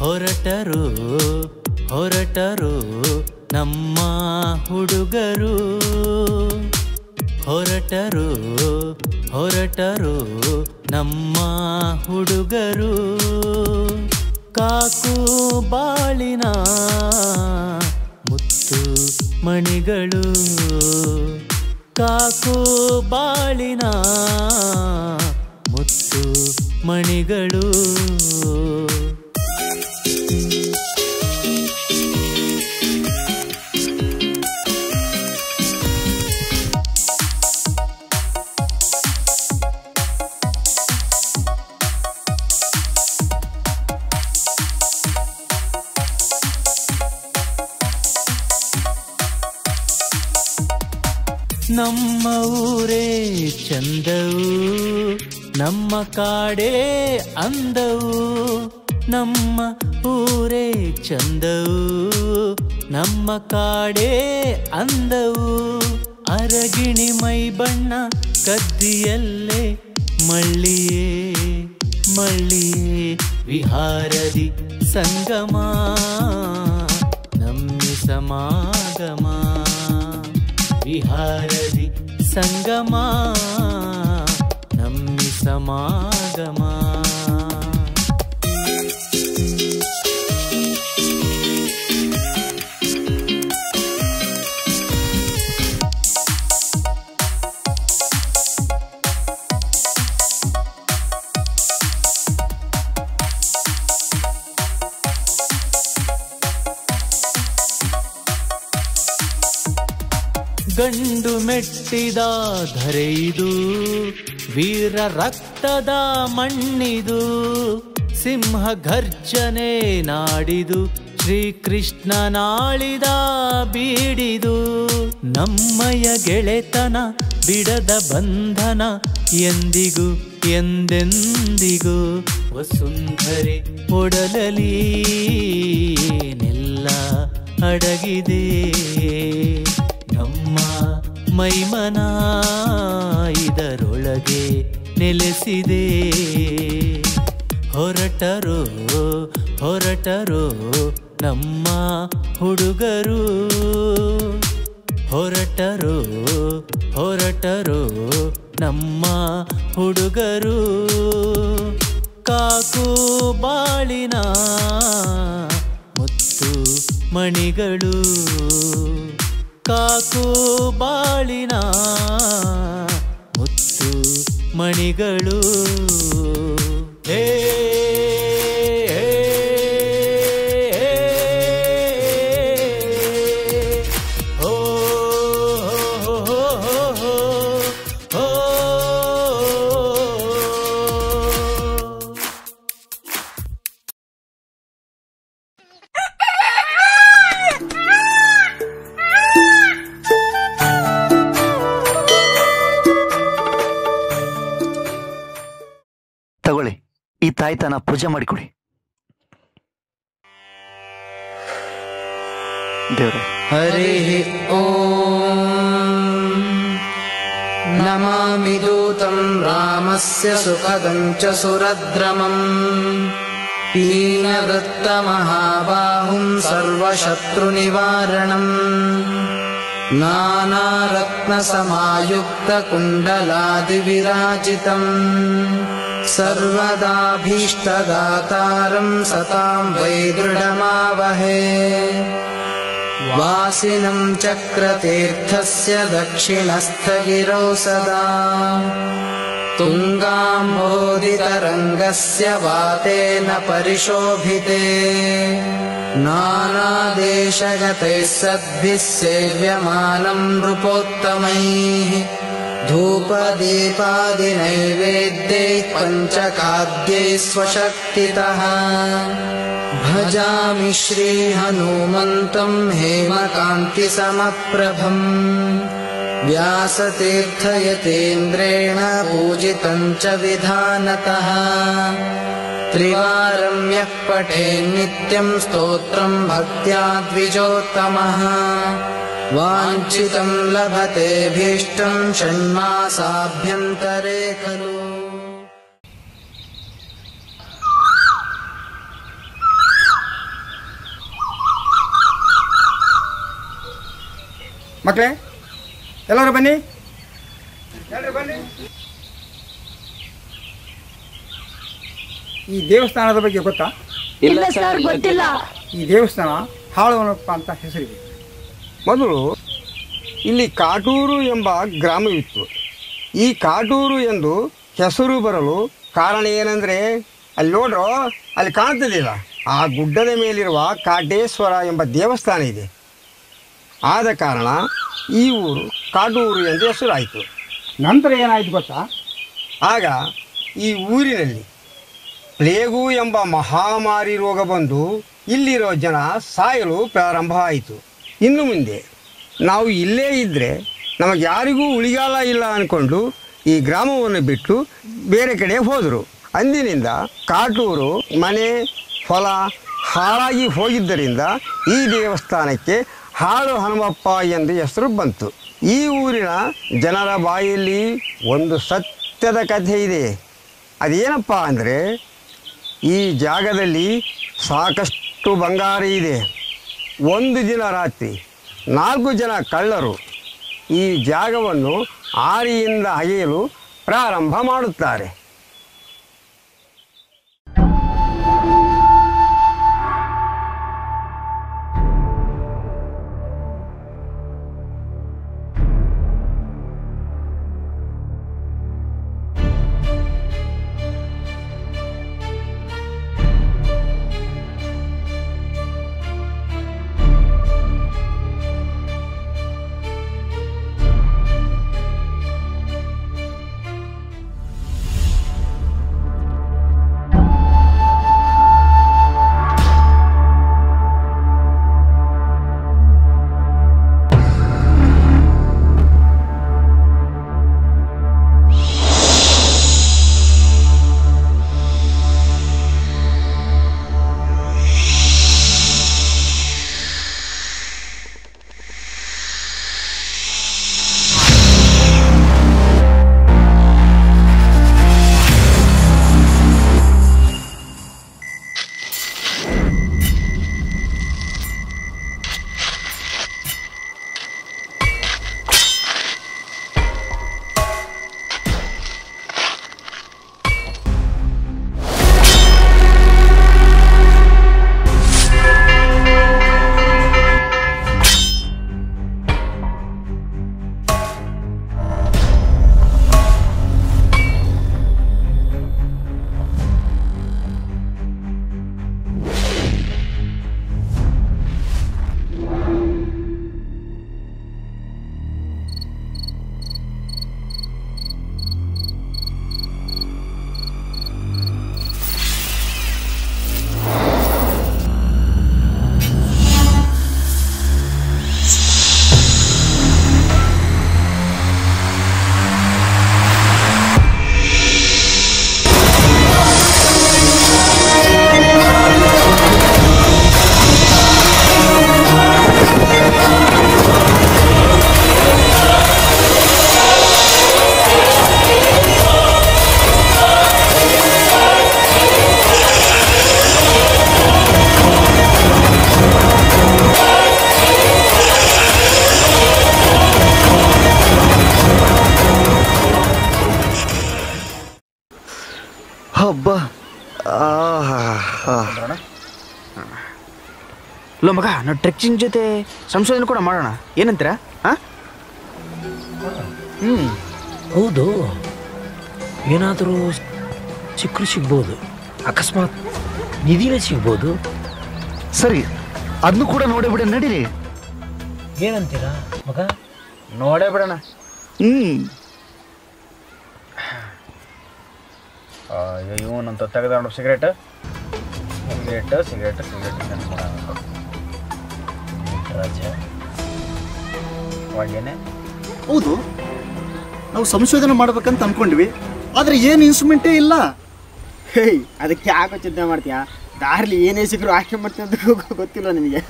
ಹೊರಟರು ಹೊರಟರು ನಮ್ಮ ಹುಡುಗರು, ಹೊರಟರು ಹೊರಟರು ನಮ್ಮ ಹುಡುಗರು. ಕಾಕು ಬಾಳಿನ ಮುತ್ತು ಮಣಿಗಳು, ಕಾಕು ಬಾಳಿನ ಮುತ್ತು ಮಣಿಗಳು. ನಮ್ಮ ಊರೇ ಚಂದವು, ನಮ್ಮ ಕಾಡೇ ಅಂದವು. ನಮ್ಮ ಊರೇ ಚಂದವು, ನಮ್ಮ ಕಾಡೇ ಅಂದವು. ಅರಗಿಣಿ ಮೈ ಬಣ್ಣ ಕದ್ದಿಯಲ್ಲೇ ಮಳ್ಳಿಯೇ ಮಳ್ಳಿಯೇ ವಿಹಾರದಿ ಸಂಗಮ ನಮ್ಮಿ ಸಮಾಗಮ. ವಿಹಾರದಿ ಸಂಗಮ ನಮ್ಮಿ ಸಮಾಗಮ. ಗಂಡು ಮೆಟ್ಟಿದ ಧರೆಯಿದು, ವೀರ ರಕ್ತದ ಮಣ್ಣಿದು. ಸಿಂಹ ಘರ್ಜನೆ ನಾಡಿದು, ಶ್ರೀಕೃಷ್ಣ ನಾಳಿದ ಬೀಡಿದು. ನಮ್ಮಯ ಗೆಳೆತನ ಬಿಡದ ಬಂಧನ ಎಂದಿಗೂ ಎಂದೆಂದಿಗೂ. ವಸುಂಧರೆ ಒಡಲಲಿ ನೆಲ್ಲ ಅಡಗಿದೆ, ನಮ್ಮ ಮೈಮನ ಇದರೊಳಗೆ ನೆಲೆಸಿದೆ. ಹೊರಟರು ಹೊರಟರು ನಮ್ಮ ಹುಡುಗರು, ಹೊರಟರು ಹೊರಟರು ನಮ್ಮ ಹುಡುಗರು. ಕಾಕು ಬಾಳಿನ ಮುತ್ತು ಮಣಿಗಳು, ಕಾಕು ಬಾಳಿನ ಮುತ್ತು ಮಣಿಗಳು. ಹೇ ತಗೊಳ್ಳಿ, ಈ ತಾಯ್ತನ ಪೂಜೆ ಮಾಡಿಕೊಡಿ. ದೇವ್ರೆ. ಹರಿ ಓಂ ನಮಾಮಿ ದೂತಂ ರಾಮಸ್ಯ ಸುಖದಂ ಚ ಸುರದ್ರಮಂ ಪೀನದತ್ತ ಮಹಾಬಾಹುಂ ಸರ್ವಶತ್ರು ನಿವಾರಣಂ ನಾನಾರತ್ನ ಸಮಾಯುಕ್ತ ಕುಂಡಲಾದಿ ವಿರಾಜಿತಂ ಸರ್ವದಾಭೀಷ್ಟದಾತಾರಂ ಸತಾಂ ವೈ ದೃಢಮಾವಹೇ. ವಾಸಿನಂ ಚಕ್ರತೀರ್ಥಸ್ಯ ದಕ್ಷಿಣಸ್ಥಗಿರೌ ಸದಾ ತುಂಗಾಂಬೋಧಿತರಂಗಸ್ಯ ವಾತೇನ ಪರಿಶೋಭಿತೆ. ನಾನಾದೇಶಗತೈಃ ಸದ್ಭಿಃ ಸೇವ್ಯಮಾನಂ ನೃಪೋತ್ತಮೈಃ ಧೂಪದೀಪಾದಿನೈವೇದ್ಯೈಃ ಪಂಚಖಾದ್ಯೈಃ ಸ್ವಶಕ್ತಿತಃ. ಭಜಾಮಿ ಶ್ರೀ ಹನುಮಂತಂ ಹೇಮಕಾಂತಿ ಸಮಪ್ರಭಂ व्यासतीर्थयतीन्द्रेण पूजितं च विधानतः त्रिवारं यः पठेन्नित्यं स्तोत्रं भक्त्या द्विजोत्तमः वाञ्छितं लभते भीष्टं षण्मासाभ्यन्तरे खलु। ಮಕ್ಕಳೇ ಎಲ್ಲರೂ ಬನ್ನಿ, ಎಲ್ಲರೂ ಬನ್ನಿ. ಈ ದೇವಸ್ಥಾನದ ಬಗ್ಗೆ ಗೊತ್ತಾ? ಇಲ್ಲ ಸರ್, ಗೊತ್ತಿಲ್ಲ. ಈ ದೇವಸ್ಥಾನ ಹಾಳುವನಪ್ಪ ಅಂತ ಹೆಸರಿದೆ. ಮೊದಲು ಇಲ್ಲಿ ಕಾಟೂರು ಎಂಬ ಗ್ರಾಮವಿತ್ತು. ಈ ಕಾಟೂರು ಎಂದು ಹೆಸರು ಬರಲು ಕಾರಣ ಏನಂದರೆ, ಅಲ್ಲಿ ನೋಡ್ರೋ, ಅಲ್ಲಿ ಕಾಣ್ತದಿಲ್ಲ, ಆ ಗುಡ್ಡದ ಮೇಲಿರುವ ಕಾಟೇಶ್ವರ ಎಂಬ ದೇವಸ್ಥಾನ ಇದೆ. ಆದ ಕಾರಣ ಈ ಊರು ಕಾಟೂರು ಎಂದು ಹೆಸರಾಯಿತು. ನಂತರ ಏನಾಯಿತು ಗೊತ್ತಾ? ಆಗ ಈ ಊರಿನಲ್ಲಿ ಪ್ಲೇಗು ಎಂಬ ಮಹಾಮಾರಿ ರೋಗ ಬಂದು ಇಲ್ಲಿರೋ ಜನ ಸಾಯಲು ಪ್ರಾರಂಭ ಆಯಿತು. ಇನ್ನು ಮುಂದೆ ನಾವು ಇಲ್ಲೇ ಇದ್ದರೆ ನಮಗೆ ಯಾರಿಗೂ ಉಳಿಗಾಲ ಇಲ್ಲ ಅಂದ್ಕೊಂಡು ಈ ಗ್ರಾಮವನ್ನು ಬಿಟ್ಟು ಬೇರೆ ಕಡೆ ಹೋದರು. ಅಂದಿನಿಂದ ಕಾಟೂರು ಮನೆ ಹೊಲ ಹಾಳಾಗಿ ಹೋಗಿದ್ದರಿಂದ ಈ ದೇವಸ್ಥಾನಕ್ಕೆ ಹಾಳು ಹನುಮಪ್ಪ ಎಂದು ಹೆಸರು ಬಂತು. ಈ ಊರಿನ ಜನರ ಬಾಯಲ್ಲಿ ಒಂದು ಸತ್ಯದ ಕಥೆ ಇದೆ. ಅದೇನಪ್ಪ ಅಂದರೆ, ಈ ಜಾಗದಲ್ಲಿ ಸಾಕಷ್ಟು ಬಂಗಾರ ಇದೆ. ಒಂದು ದಿನ ರಾತ್ರಿ 4 ಜನ ಕಳ್ಳರು ಈ ಜಾಗವನ್ನು ಆರಿಯಿಂದ ಅಗೆಯಲು ಪ್ರಾರಂಭ ಮಾಡುತ್ತಾರೆ. ಹಬ್ಬ ಲೋ ಮಗ, ನಾವು ಟ್ರೆಕ್ಕಿಂಗ್ ಜೊತೆ ಸಂಶೋಧನೆ ಕೂಡ ಮಾಡೋಣ, ಏನಂತೀರ? ಹೌದು, ಏನಾದರೂ ಚಿಕ್ಕರು ಸಿಗ್ಬೋದು, ಅಕಸ್ಮಾತ್ ನಿಧಿನೇ ಸಿಗ್ಬೋದು. ಸರಿ, ಅದನ್ನು ಕೂಡ ನೋಡೇ ಬಿಡ, ನಡೀರಿ. ಏನಂತೀರಾ ಮಗ? ನೋಡೇ ಬಿಡೋಣ. ಇವನಂತ ತೆಗೆದ ಸಿಗರೇಟ್ ರಾಜ ಒಳ್ಳೆನೆ ಹೌದು, ನಾವು ಸಂಶೋಧನೆ ಮಾಡ್ಬೇಕಂತ ಅನ್ಕೊಂಡ್ವಿ, ಆದ್ರೆ ಏನು ಇನ್ಸ್ಟ್ರೂಮೆಂಟೇ ಇಲ್ಲ. ಹೇಯ್, ಅದಕ್ಕೆ ಯಾಕೋ ಚಿಂತೆ ಮಾಡ್ತೀಯಾ? ದಾರಿಲಿ ಏನೇ ಸಿಕ್ಕರು ಆಕೆ ಮಾಡ್ತೀಯ ಅಂತ ಗೊತ್ತಿಲ್ಲ ನಿನಗೆ.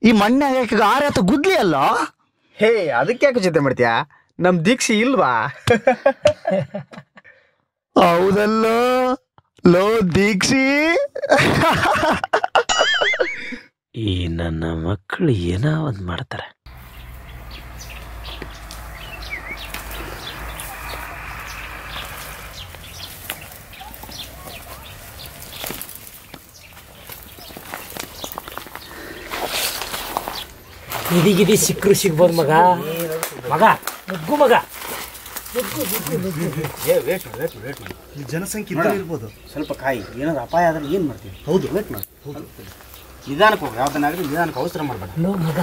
ಈ ಮಣ್ಣೆ ಆರೆ ಅಥವಾ ಗುದ್ಲಿ ಅಲ್ಲ? ಹೇ, ಅದಕ್ಕೆ ಯಾಕೆ ಚಿಂತೆ ಮಾಡ್ತೀಯಾ? ನಮ್ ದೀಕ್ಷೆ ಇಲ್ವಾ? ಹೌದಲ್ಲ ಲೋ ದೀಕ್ಷಿ. ಈ ನನ್ನ ಮಕ್ಕಳು ಏನೋ ಒಂದು ಮಾಡ್ತಾರೆ. ಗಿದಿ ಸಿಕ್ಕರು ಸಿಗ್ಬೋದು ಮಗ. ಮಗ ನುಗ್ಗು ಮಗ. ಜನಸಂಖ್ಯೆ ಇರ್ಬೋದು. ಸ್ವಲ್ಪ ಕಾಯಿ, ಏನಾದ್ರು ಅಪಾಯ ಆದ್ರೆ ಏನ್ ಮಾಡ್ತೀವಿ? ಹೌದು, ವೇಟ್ ಮಾಡಿ. ನಿಧಾನಕ್ಕೆ ಹೋಗಿ, ಯಾವ್ದನ್ನಾಗಲಿ ನಿಧಾನಕ್ಕೆ ಅವಸರ ಮಾಡಬೇಡ. ಮಗ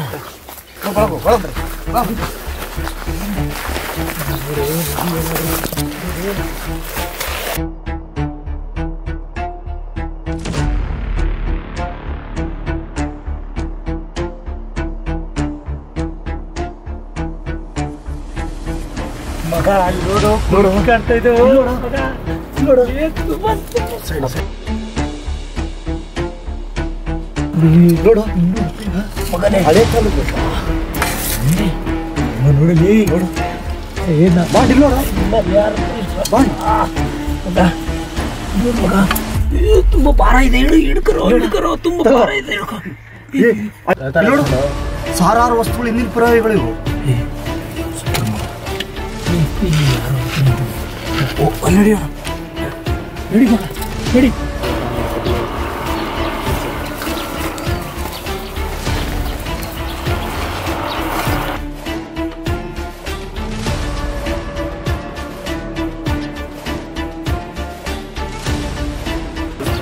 ಮಗ ನೋಡು ನೋಡು ಕಾಣ್ತಾ ಇದ್ದೇವೆ. ಮಗ ನೋಡು ನೋಡು ಮಗನೇ ಹಳೆ ಕಾಲ ನೋಡಿ ನೋಡು. ಏನ ಮಾಡಿ ನೋಡ ಮಗ, ತುಂಬಾ ಭಾರ ಇದೆ. ಹಿಡ್ಕರೋ ತುಂಬಾ ಭಾರ ಇದೆ. ನೋಡು, ಸಾವಿರಾರು ವಸ್ತುಗಳು ಹಿಂದಿನ ಪುರಾವೆಗಳಿವು. ನಡಿ ಮಗ ನಡಿ.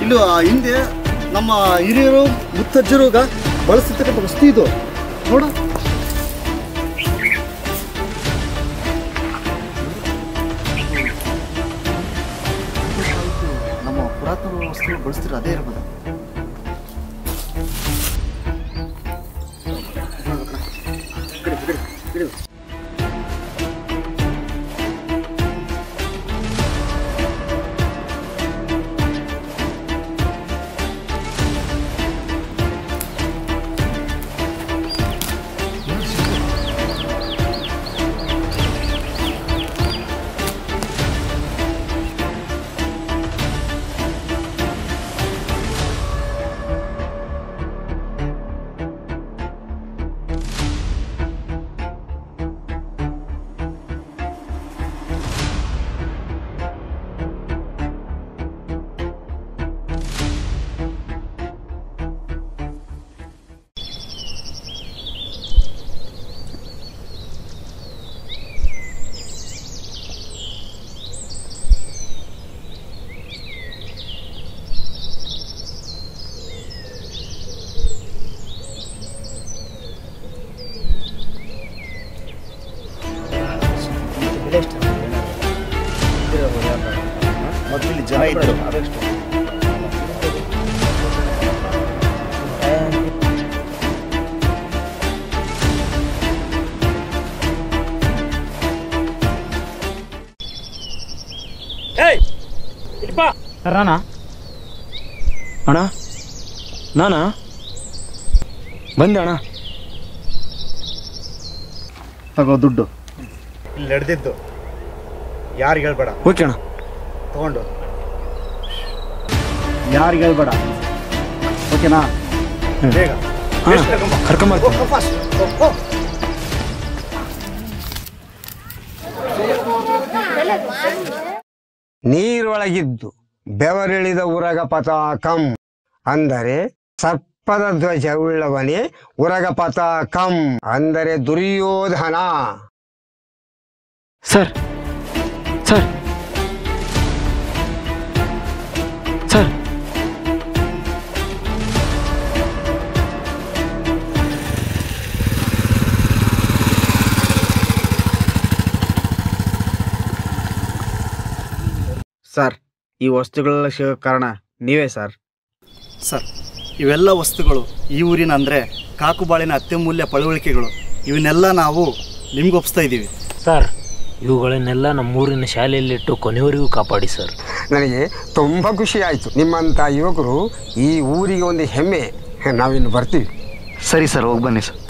ಇಲ್ಲೂ ಹಿಂದೆ ನಮ್ಮ ಹಿರಿಯರು ಮುತ್ತಜ್ಜರು ಬಳಸ್ತಿರ್ತಕ್ಕಂಥ ವಸ್ತು ಇದು ನೋಡು. ನಮ್ಮ ಪುರಾತನ ವಸ್ತು ಬಳಸ್ತಿರೋ ಅದೇ ಇರ್ಬೋದು. ಮೊದಲು ಜನ ಇದ್ರು ಅದಷ್ಟು ರಾನಾ ಅಣ್ಣ, ನಾನಾ ಬಂದೆ ಅಣ್ಣ. ತಗೋ ದುಡ್ಡು. ಇಲ್ಲಿ ನಡೆದಿದ್ದು ಯಾರಿಗೆ ಹೇಳ್ಬೇಡ. ಓಕೆ ಅಣ್ಣ. ತಗೊಂಡು ಯಾರಿಗೆ ಹೇಳ್ಬೇಡ, ಓಕೆನಾ? ಬೇಗ ನೀರು ಒಳಗಿದ್ದು ಬೆವರಿಳಿದ ಉರಗ ಪತಾಕಂ ಅಂದರೆ ಸರ್ಪದ ಧ್ವಜ ಉಳ್ಳವನೇ ಉರಗ ಪತಾಕಂ ಅಂದರೆ Duryodhana. Sir sir sir sir ಈ ವಸ್ತುಗಳೆಲ್ಲ ಸಿಗೋ ಕಾರಣ ನೀವೇ ಸರ್. ಸರ್ ಇವೆಲ್ಲ ವಸ್ತುಗಳು ಈ ಊರಿನ ಅಂದರೆ ಕಾಕುಬಾಳಿನ ಅತ್ಯಮೂಲ್ಯ ಪಳವಳಿಕೆಗಳು. ಇವನ್ನೆಲ್ಲ ನಾವು ನಿಮ್ಗೆ ಒಪ್ಪಿಸ್ತಾ ಇದ್ದೀವಿ ಸರ್. ಇವುಗಳನ್ನೆಲ್ಲ ನಮ್ಮೂರಿನ ಶಾಲೆಯಲ್ಲಿಟ್ಟು ಕೊನೆಯವರೆಗೂ ಕಾಪಾಡಿ ಸರ್. ನನಗೆ ತುಂಬ ಖುಷಿ ಆಯಿತು. ನಿಮ್ಮಂಥ ಯುವಕರು ಈ ಊರಿಗೆ ಒಂದು ಹೆಮ್ಮೆ. ನಾವಿನ್ನು ಬರ್ತೀವಿ. ಸರಿ ಸರ್, ಹೋಗಿ ಬನ್ನಿ ಸರ್.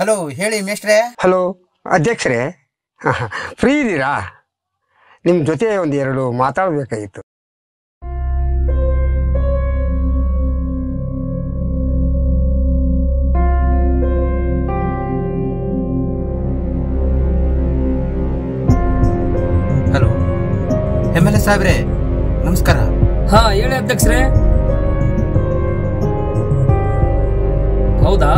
ಹಲೋ, ಹೇಳಿ ಮೇಷ್ಟ್ರೆ. ಹಲೋ ಅಧ್ಯಕ್ಷರೇ, ಫ್ರೀ ಇದ್ದೀರಾ? ನಿಮ್ಮ ಜೊತೆ ಒಂದು ಎರಡು ಮಾತಾಡಬೇಕಾಗಿತ್ತು. ಹಲೋ MLA ಸಾಹೇಬ್ರೆ, ನಮಸ್ಕಾರ. ಹಾ ಹೇಳಿ ಅಧ್ಯಕ್ಷರೇ. ಹೌದಾ,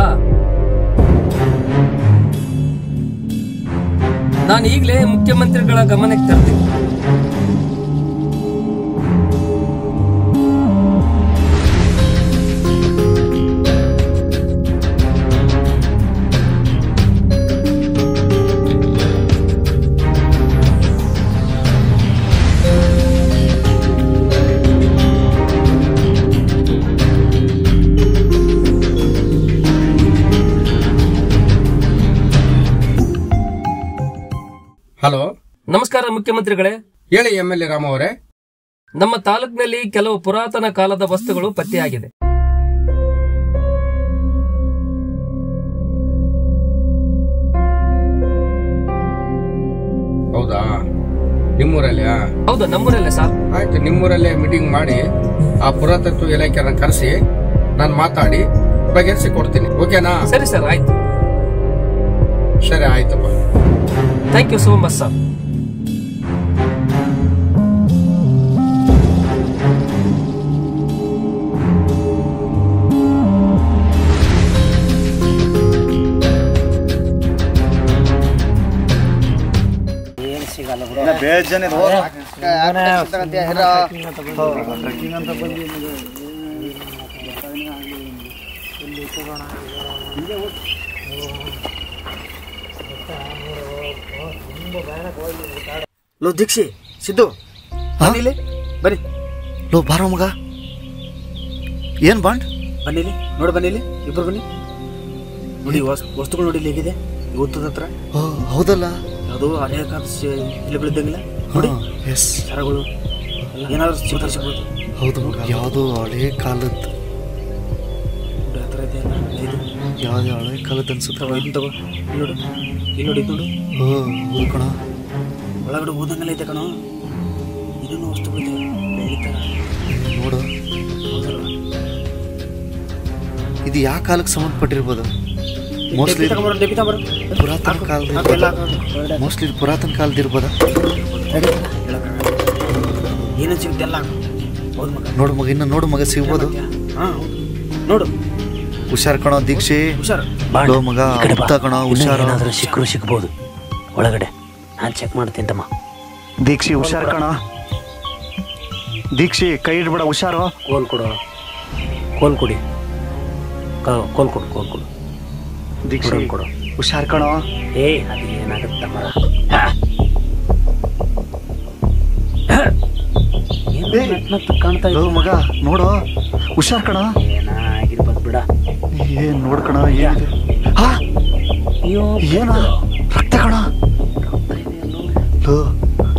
ನಾನು ಈಗಲೇ ಮುಖ್ಯಮಂತ್ರಿಗಳ ಗಮನಕ್ಕೆ ತರ್ತೀನಿ. ಹಲೋ, ನಮಸ್ಕಾರ ಮುಖ್ಯಮಂತ್ರಿಗಳೇ. ಹೇಳಿ MLA ರಾಮ ಅವರೇ. ನಮ್ಮ ತಾಲೂಕಿನಲ್ಲಿ ಕೆಲವು ಪುರಾತನ ಕಾಲದ ವಸ್ತುಗಳು ಪತ್ತೆಯಾಗಿದೆ. ಹೌದಾ, ನಿಮ್ಮೂರಲ್ಲಿಯಾ? ಹೌದಾ, ನಮ್ಮೂರಲ್ಲೇ ಸರ್. ಆಯ್ತು, ನಿಮ್ಮೂರಲ್ಲೇ ಮೀಟಿಂಗ್ ಮಾಡಿ ಆ ಪುರಾತತ್ವ ಇಲಾಖೆಯನ್ನು ಕರೆಸಿ ನಾನು ಮಾತಾಡಿ ಬಗೆಹರಿಸಿ ಕೊಡ್ತೀನಿ. ಓಕೆನಾ? ಸರಿ ಸರ್, ಆಯ್ತು. ಸರಿ, ಆಯ್ತಪ್ಪ. Thank you so much sir. ಲೋ ದೀಕ್ಷಿ, ಸಿದ್ದು, ಬನ್ನಿಲಿ ಬನ್ನಿ. ಲೋ ಬಾರೋ ಮಗ. ಏನ್ ಬಾಂಡ್? ಬನ್ನಿಲಿ ನೋಡಿ, ಬನ್ನಿಲಿ ಇಬ್ರು ಬನ್ನಿ. ನೋಡಿ ವಸ್ತುಗಳು ನೋಡಿ ಹೇಗಿದೆ ಗೊತ್ತದ ಹತ್ರ. ಹೌದಲ್ಲ, ಅದು ಹಳೆಯ ಕಾಲದ ಇಲ್ಲಿಗಳಿದ್ದಂಗಿಲ್ಲ ನೋಡಿ. ಸರಗಳು ಏನಾದ್ರು ಸಿಗ್ಬೋದು. ಹೌದು, ಯಾವುದೋ ಹಳೆ ಕಾಲದ್ದು. ಯಾವ್ದು ಹಳೆ ಕಾಲದ್ದು ಅನ್ಸುತ್ತೆ. ಇದು ತಗೋ, ಇಲ್ಲಿ ನೋಡು, ಇಲ್ಲಿ ನೋಡಿ, ಇದು ನೋಡು. ಹೌದು ಕಣ, ಒಳಗಡೆ ಓದಂಗಲ್ಲ ಐತೆ ಕಣೋ. ಇದನ್ನು ವಸ್ತುಗಳಿದೆ ಬೆಳಿತಾರ ನೋಡು. ಇದು ಯಾವ ಕಾಲಕ್ಕೆ ಸಂಬಂಧಪಟ್ಟಿರ್ಬೋದು? ಮೋಸ್ಟ್ಲಿ ಪುರಾತನ ಕಾಲದ, ಮೋಸ್ಟ್ಲಿ ಪುರಾತನ ಕಾಲದ ಇರ್ಬೋದ. ಏನೇನು ಸಿಗುತ್ತೆ ಎಲ್ಲ ನೋಡು ಮಗ, ಇನ್ನು ನೋಡು ಮಗ, ಸಿಗ್ಬೋದು. ನೋಡು. ಹುಷಾರ್ ಕಣೋ ದೀಕ್ಷೆ. ಹುಷಾರ್ ಮಗ, ಕಣೋ ಹುಷಾರು. ಏನಾದ್ರೂ ಸಿಗ್ಬೋದು ಒಳಗಡೆ. ನಾನು ಚೆಕ್ ಮಾಡ್ತೀನಿ ತಮ್ಮ. ದೀಕ್ಷಿ ಹುಷಾರ್ ಕಣ. ದೀಕ್ಷಿ ಕೈ ಇಡ್ಬೇಡ, ಹುಷಾರು. ಕೋಲ್ ಕೊಡು, ಕೋಲ್ ಕೊಡಿ, ಕೋಲ್ ಕೊಡು, ಕೋಲ್ ಕೊಡು. ದೀಕ್ಷಿ ಕೊಡು, ಹುಷಾರ್ ಕಣೋ. ಅದು ಏನಾಗುತ್ತೆ ಮರ. ಕಾಣ್ತಾ ಇದ್ದ ಮಗ, ನೋಡು, ಹುಷಾರ್ ಕಣ. ಏನಾಗಿರ್ಬೋದು ಬಿಡ. ಏನ್ ನೋಡ್ಕಣ, ಏನಿದೆ? ಏನು ರಕ್ತ ಕಣ.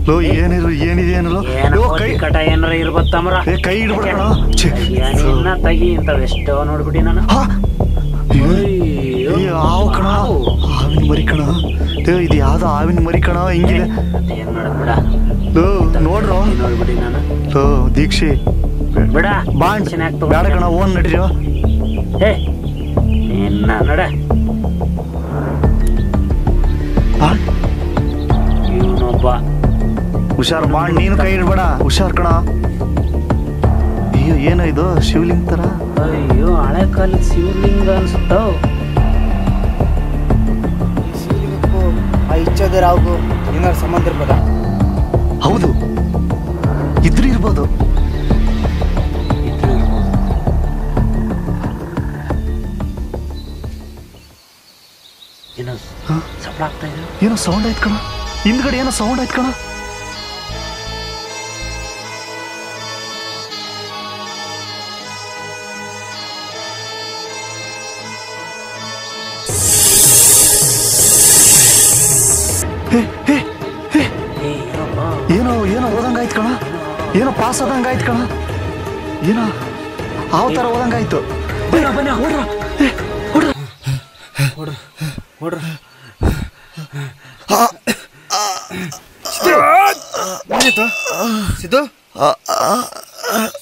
ಲೋ ಏನಿದೆ ಏನಲ್ಲ. ಕೈ ಕಟ ಏನಾರ ಇರ್ಬತ್ತಮ್ರ. ಕೈ ಇಡ್ಬಿಡ ಕಣ. ತಗಿ ಇಂಥವೆಷ್ಟೋ ನೋಡ್ಬಿಡಿ ನಾನು. ಕಣ ಹಾವಿನ ಮರಿ ಕಣ. ಇದು ಯಾವ್ದೋ ಹಾವಿನ ಮರಿ ಕಣ ಹಿಂಗಿದೆ. ನೋಡ್ರೋ ದೀಕ್ಷಿ ಬಿಡ ಬಾಂಡ್ ಬೇಡ ಕಣ ಓನ್ ನಡಿರೋ. ನಡ ಇವನೊಬ್ಬ ಹುಷಾರ್ ಬಾಂಡ್, ನೀನು ಕೈ ಇಡ್ಬೇಡ, ಹುಷಾರ್ ಕಣ. ಅಯ್ಯೋ ಏನೋ ಇದು ಶಿವಲಿಂಗ ತರ. ಅಯ್ಯೋ ಹಳೆ ಕಾಲದ ಶಿವಲಿಂಗ ಅನ್ಸುತ್ತ. ಆ ಇಚ್ಛಾದ ರಾವ್ಗೂ ಏನಾದ್ರು ಸಂಬಂಧ ಇರ್ಬೋದಾ? ಹೌದು, ಇದ್ರೂ ಇರ್ಬೋದು. ಏನೋ ಸಪ್ಳ ಆಗ್ತಾ ಇದೆ. ಏನೋ ಸೌಂಡ್ ಆಯ್ತು ಕಣ, ಹಿಂದ್ಗಡೆ ಏನೋ ಸೌಂಡ್ ಆಯ್ತು ಕಣ. ಏನೋ ಏನೋ ಓದಂಗಾಯ್ತು ಕಣ, ಏನೋ ಪಾಸ್ ಆದಂಗಾಯ್ತು ಕಣ, ಏನೋ ಯಾವ ತರ ಓದಂಗಾಯ್ತು. ಸಿದ್ದು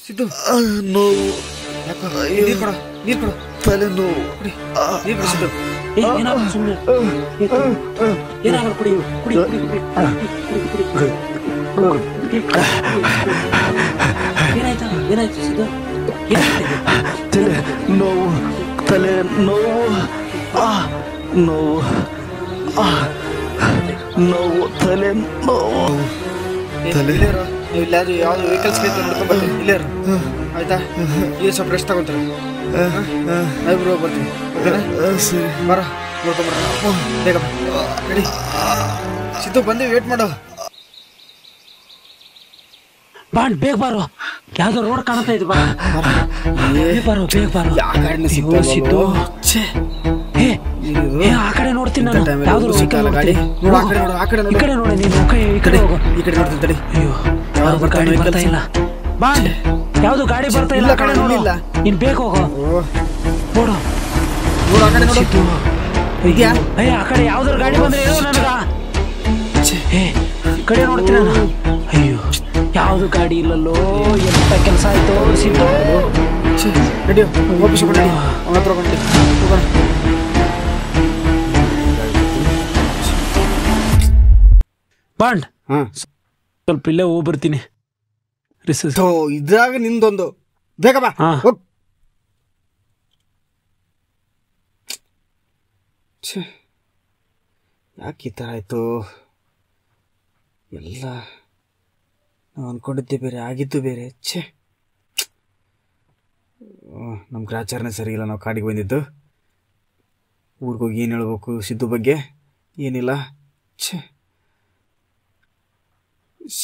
ಸಿದ್ದು ನೋವು, ನೀರು ಕೊಡ, ನೀರು ಕೊಡು, ತಲೆ ನೋವು, ನೀರು ಕೊಡು ಸಿದ್ದು. ಏನಾಗಲ್ಲ ಕುಡಿ ಕುಡಿ ಏನಾಯ್ತಾ? ಏನಾಯ್ತು ಸಿದ್ದು? ತಲೆ ನೋವು, ತಲೆ ನೋವು, ನೋವು, ನೋವು, ತಲೆ ನೋವು, ತಲೆ. ನೀವು ಇಲ್ಲಾದ್ರೂ ಯಾವ್ದು ವೆಹಿಕಲ್ಸ್ ನೋಡ್ಕೊಂಡ್ಬರ್ತೀನಿ, ಇಲ್ಲೇ ಆಯ್ತಾ? ಈಗ ಸ್ವಲ್ಪ ರೆಸ್ಟ್ ತಗೊಂತಾರೆ, ನಾವಿಬ್ರು ಬರ್ತೀವಿ. ಸರಿ ಬರ ನೋಡ್ಕೊಂಬರ, ಬೇಗ ರೆಡಿ. ಸಿದ್ದು ಬಂದು ವೇಟ್ ಮಾಡು. ಬಾಂಡ್ ಬೇಗ ಬಾರೋ, ಯಾವ್ದೋ ರೋಡ್ ಕಾಣ್ತಾ ಇದೆ. ಬಾರೋ ಬೇಗ ಬಾರೋ. ಸಿದ್ದು ಆ ಕಡೆ ನೋಡ್ತೀನಿ ನಾನು. ಯಾವ್ದು ಗಾಡಿ ನೋಡು, ಆ ಕಡೆ ನೋಡು, ಆ ಕಡೆ ಈ ಕಡೆ ನೋಡಿ ನೀನು. ಈ ಕಡೆ ಹೋಗು, ಈ ಕಡೆ ನೋಡ್ತೀನಿ ತಡಿ. ಅಯ್ಯೋ ಯಾವ್ದು ಗಾಡಿ ಬರ್ತಾ ಇಲ್ಲ. ಬಾಂಡ್ ಯಾವ್ದು ಗಾಡಿ ಬರ್ತಾ ಇಲ್ಲ. ಆ ಕಡೆ ನೋಡಿಲ್ಲ, ನೀನ್ ಬೇಗ ಹೋಗು. ನೋಡು ನೋಡು, ಆ ಕಡೆ ನೋಡು. ಅಯ್ಯ ಆ ಕಡೆ ಯಾವ್ದಾರು ಗಾಡಿ ಬಂದ್ರೆ ಹೇಳು ನನಗ. ಈ ಕಡೆ ನೋಡ್ತೀನಿ ನಾನು. ಅಯ್ಯೋ ಯಾವ್ದು ಗಾಡಿ ಇಲ್ಲಲ್ಲೋ, ಎಂತ ಕೆಲಸ ಆಯ್ತು ಸಿದ್ದು. ರೆಡಿ ವಾಪಸ್ ಕೊಡಿ, ಅವನ ಹತ್ರ ಕೊಂಡಿ ಹೋಗೋಣ. ಬಾಂಡ್ ಸ್ವಲ್ಪ ಇಲ್ಲೇ ಹೋಗಿ ಬರ್ತೀನಿ. ಇದ್ರಾಗ ನಿಂದೊಂದು ಬೇಗ ಬಾ. ಯಾಕೆ ಈ ಥರ ಆಯಿತು? ಎಲ್ಲ ನಾವು ಅಂದ್ಕೊಂಡಿದ್ದೆ ಬೇರೆ, ಆಗಿದ್ದು ಬೇರೆ. ನಮ್ಮ ಗ್ರಾಚಾರನೇ ಸರಿ ಇಲ್ಲ. ನಾವು ಕಾಡಿಗೆ ಬಂದಿದ್ದು, ಊರಿಗೆ ಹೋಗಿ ಏನು ಹೇಳ್ಬೇಕು ಸಿದ್ದು ಬಗ್ಗೆ? ಏನಿಲ್ಲ.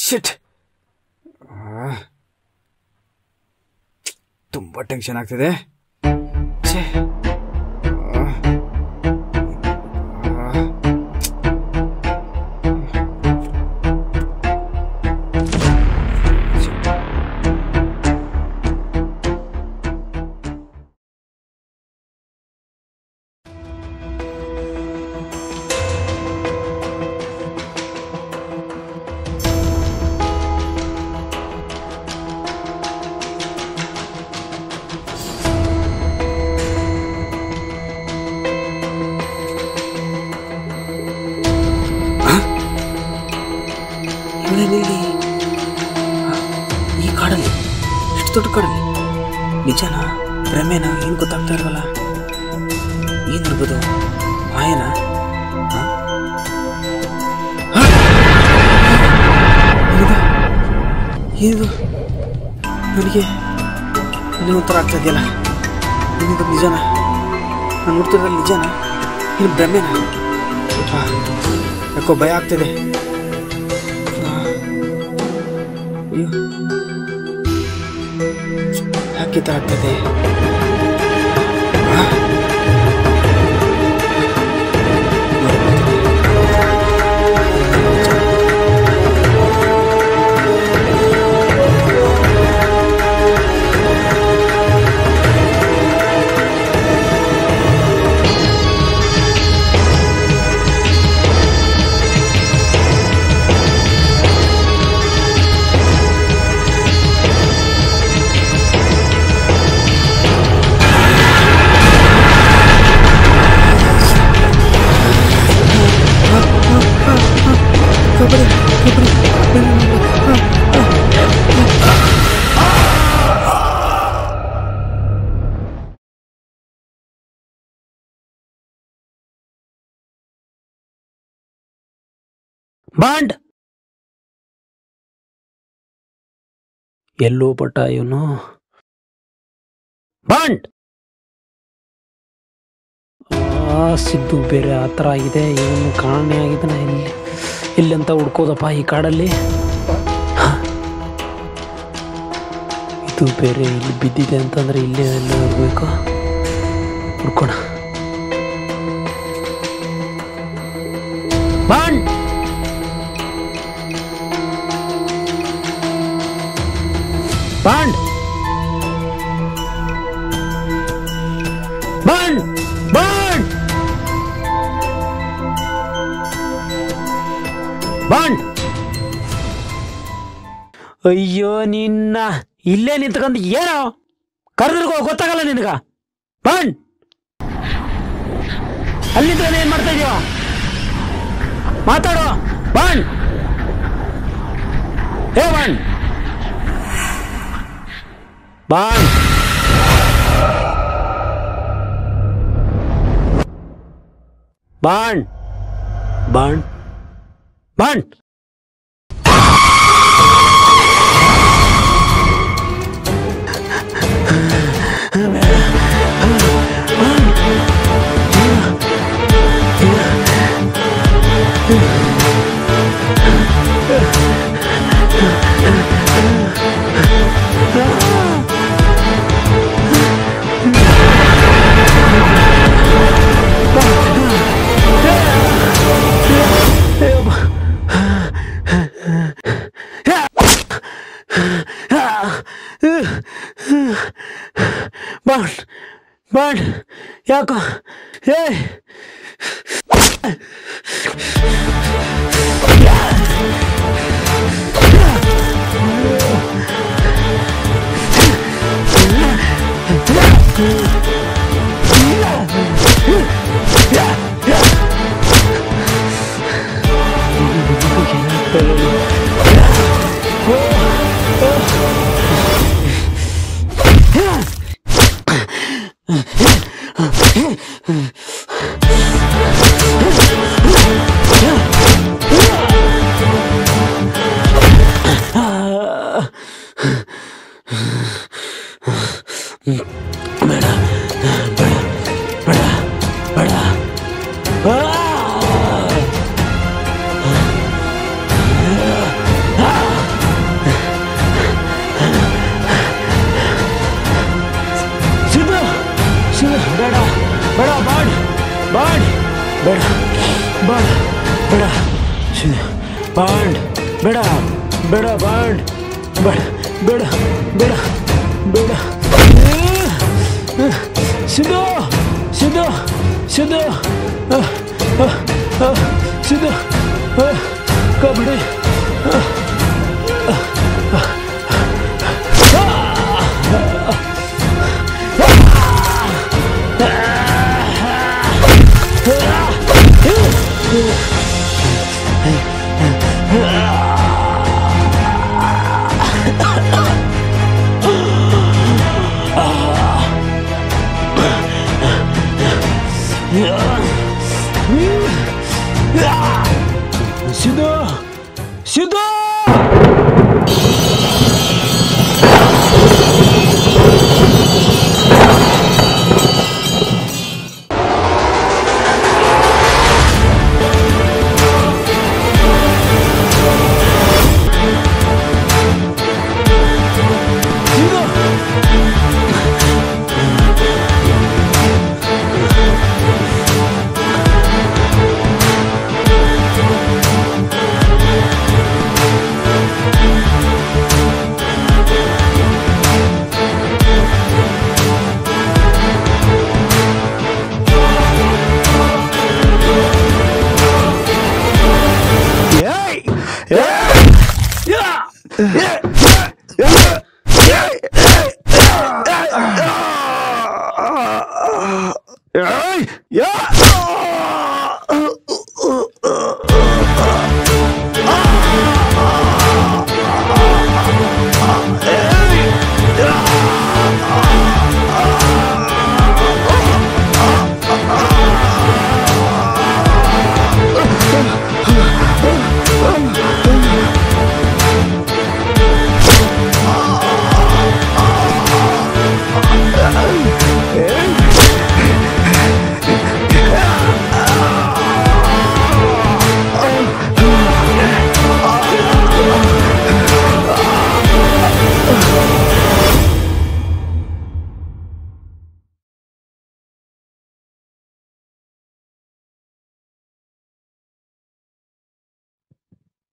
ಶಿಟ್, ತುಂಬ ಟೆನ್ಷನ್ ಆಗ್ತಿದೆ. ಈ ಕಾಡಲ್ಲಿ, ಇಷ್ಟು ದೊಡ್ಡ ಕಾಡಲ್ಲಿ ನಿಜನಾ ಭ್ರಮೆನಾ ಏನು ಗೊತ್ತಾಗ್ತಾ ಇಲ್ವಲ್ಲ. ಏನಿರ್ಬೋದು? ಮಾಯನ? ಏನಿದು? ನನಗೆ ಒಂಥರ ಆಗ್ತಾ ಇದೆಯಲ್ಲ. ಏನಿದು ನಿಜನಾ? ನಾನು ನೋಡ್ತಿರೋದ್ರಲ್ಲಿ ನಿಜನಾ? ಏನು ಭ್ರಮೆನಾ? ಯಾಕೋ ಭಯ ಆಗ್ತಿದೆ. ಯಾಕೆ ಥರ ಆಗ್ತದೆ? ಬಾಂಡ್ ಎಲ್ಲೋ ಪಟ್ಟ ಇವನು. ಬಾಂಡ್ ಸಿದ್ದು ಬೇರೆ ಆ ಥರ ಆಗಿದೆ, ಇವನು ಕಾಣೆ ಆಗಿದ್ದಾನೆ. ಇಲ್ಲಿ ಅಂತ ಹುಡ್ಕೋದಪ್ಪ ಈ ಕಾಡಲ್ಲಿ. ಇದು ಬೇರೆ ಇಲ್ಲಿ ಬಿದ್ದಿದೆ ಅಂತಂದ್ರೆ ಇಲ್ಲೇ ಎಲ್ಲ ಹೋಗ್ಬೇಕು, ಹುಡ್ಕೋಣ. Bond Bond Bond Bond Bond. ಅಯ್ಯೋ ನಿನ್ನ, ಇಲ್ಲೇ ನಿಂತ್ಕೊಂಡು ಏನೋ ಕರೆದ್ರಿಗೋ ಗೊತ್ತಾಗಲ್ಲ ನಿನಗ. ಬಾಂಡ್ ಅಲ್ಲಿಂದ ಏನ್ ಮಾಡ್ತಾ ಇದೀಯ? ಮಾತಾಡೋ ಬಾಂಡ್. ಹೇ Bond Bond Bond Bond Bond. Bond Bond ಯಾಕೋ ಏ ಬಾಂಡ್ ಬೇಡ ಬೇಡ ಬಾಂಡ್ ಬೇಡ ಬೇಡ ಬೇಡ ಬೇಡ. ಸಿದ್ದು ಸಿದ್ದು ಸಿದ್ದು ಸಿದ್ದು ಕಬಡ್ಡಿ ಸಿದ್ದು ಸಿದ್ದು Yeah!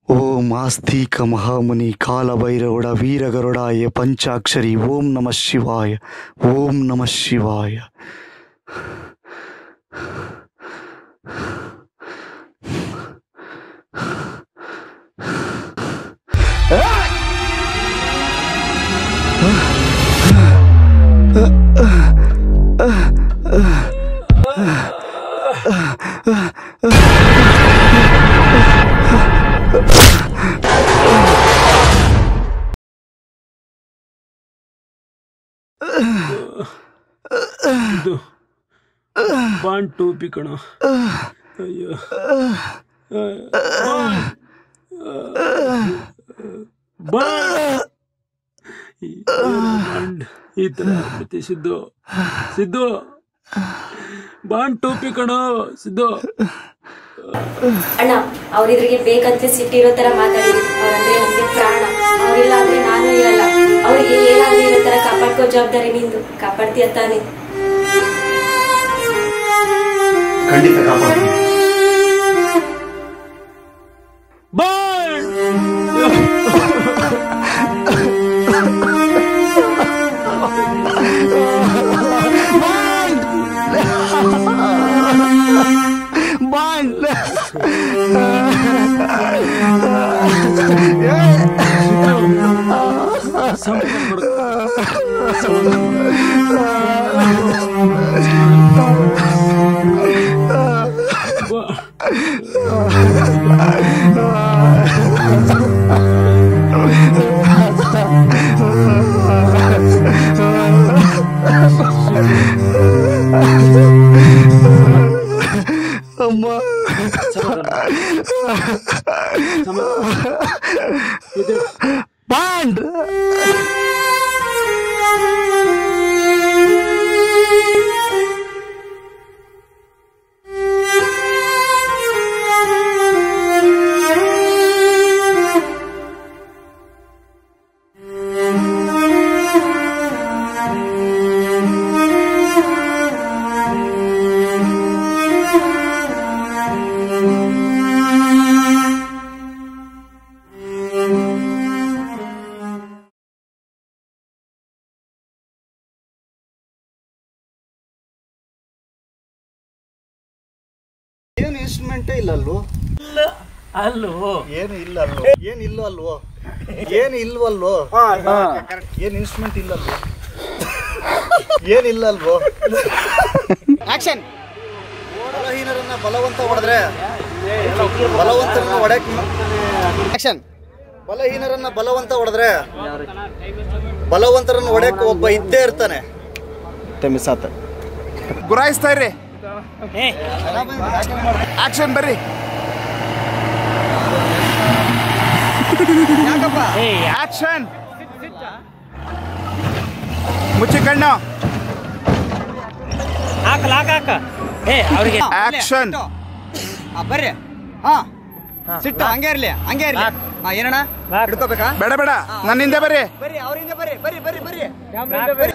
ಓಂ ಆಸ್ತಿಕ ಮಹಾಮುನಿ ಕಾಲಭೈರವಡ ವೀರಗರುಡಾಯ ಪಂಚಾಕ್ಷರಿ ಓಂ ನಮಃ ಶಿವಾಯ ಓಂ ನಮಃ ಶಿವಾಯ. ಇದು ಬಾಂಡ್ ಟೋಪಿ ಕಣ. ಅಯ್ಯೋ ಬಾಂಡ್ ಈ ತರ ಆಗ್ಬಿಡುತ್ತೆ ಸಿದ್ದು. ಸಿದ್ದು ಬಾಂಡ್ ಟೋಪಿ ಕಣ ಸಿದ್ದು. ಅಣ್ಣ ಅವ್ರಿದ್ರಿಗೆ ಬೇಕಂತ ಸಿಟ್ಟಿರೋ ತರ ಮಾತಾಡಿದ್ರು. ಅವ್ರಂದ್ರೆ ನಮ್ಗೆ ಪ್ರಾಣ. ಅವ್ರಿಲ್ಲ ಅಂದ್ರೆ ನಾನು ಇರಲ್ಲ. ಅವ್ರಿಗೆ ಏನಾದ್ರೂ ಇರೋ ತರ ಕಾಪಾಡ್ಕೋ ಜವಾಬ್ದಾರಿ ನಿಂದು. ಕಾಪಾಡ್ತೀಯ ತಾನೆ? ಖಂಡಿತ ಕಾಪಾಡ್ತೀನಿ. ಬಾಂಡ್ ಏನು ಇನ್ಸ್ಟ್ರೂಮೆಂಟೇ ಇಲ್ಲಲ್ವೋ? ಅಲ್ವೋ ಏನು ಇಲ್ಲ ಅಲ್ವೋ? ಏನು ಇಲ್ಲ ಅಲ್ವೋ? ಏನು ಇಲ್ವಲ್ವೋ? ಏನು ಇನ್ಸ್ಟ್ರೂಮೆಂಟ್ ಇಲ್ಲಲ್ವೋ? ಏನಿಲ್ಲ ಅಲ್ವೋ? ಆಕ್ಷನ್. ಬಲಹೀನರನ್ನ ಬಲವಂತ ಹೊಡೆದ್ರೆ ಬಲವಂತರನ್ನ ಹೊಡೆಕ್ ಆಕ್ಷನ್. ಬಲಹೀನರನ್ನ ಬಲವಂತ ಹೊಡೆದ್ರೆ ಬಲವಂತರನ್ನ ಹೊಡೆಕ್ ಒಬ್ಬ ಇದ್ದೇ ಇರ್ತಾನೆ. ಮಿಸಾತ ಗುರಾಯಿಸ್ತಾ ಇರ್ರಿ. ಆಕ್ಷನ್ ಬರ್ರಿ. ಆಕ್ಷನ್. ಮುಚ್ಚಿ ಕಣ್ಣು. ಆಕ್ಷನ್. ಬರ್ರಿ. ಹಾ ಸಿಟ್ಟು ಹಂಗೆ ಇರ್ಲಿ, ಹಂಗೆ ಇರ್ಲಿ. ಏನಣ್ಣ ಹಿಡ್ಕೋಬೇಕಾ? ಬೇಡ ಬೇಡ, ನನ್ನಿಂದ ಬರ್ರಿ. ಬರ್ರಿ, ಅವರಿಂದ ಬರ್ರಿ, ಬರ್ರಿ ಬರ್ರಿ ಬರ್ರಿ.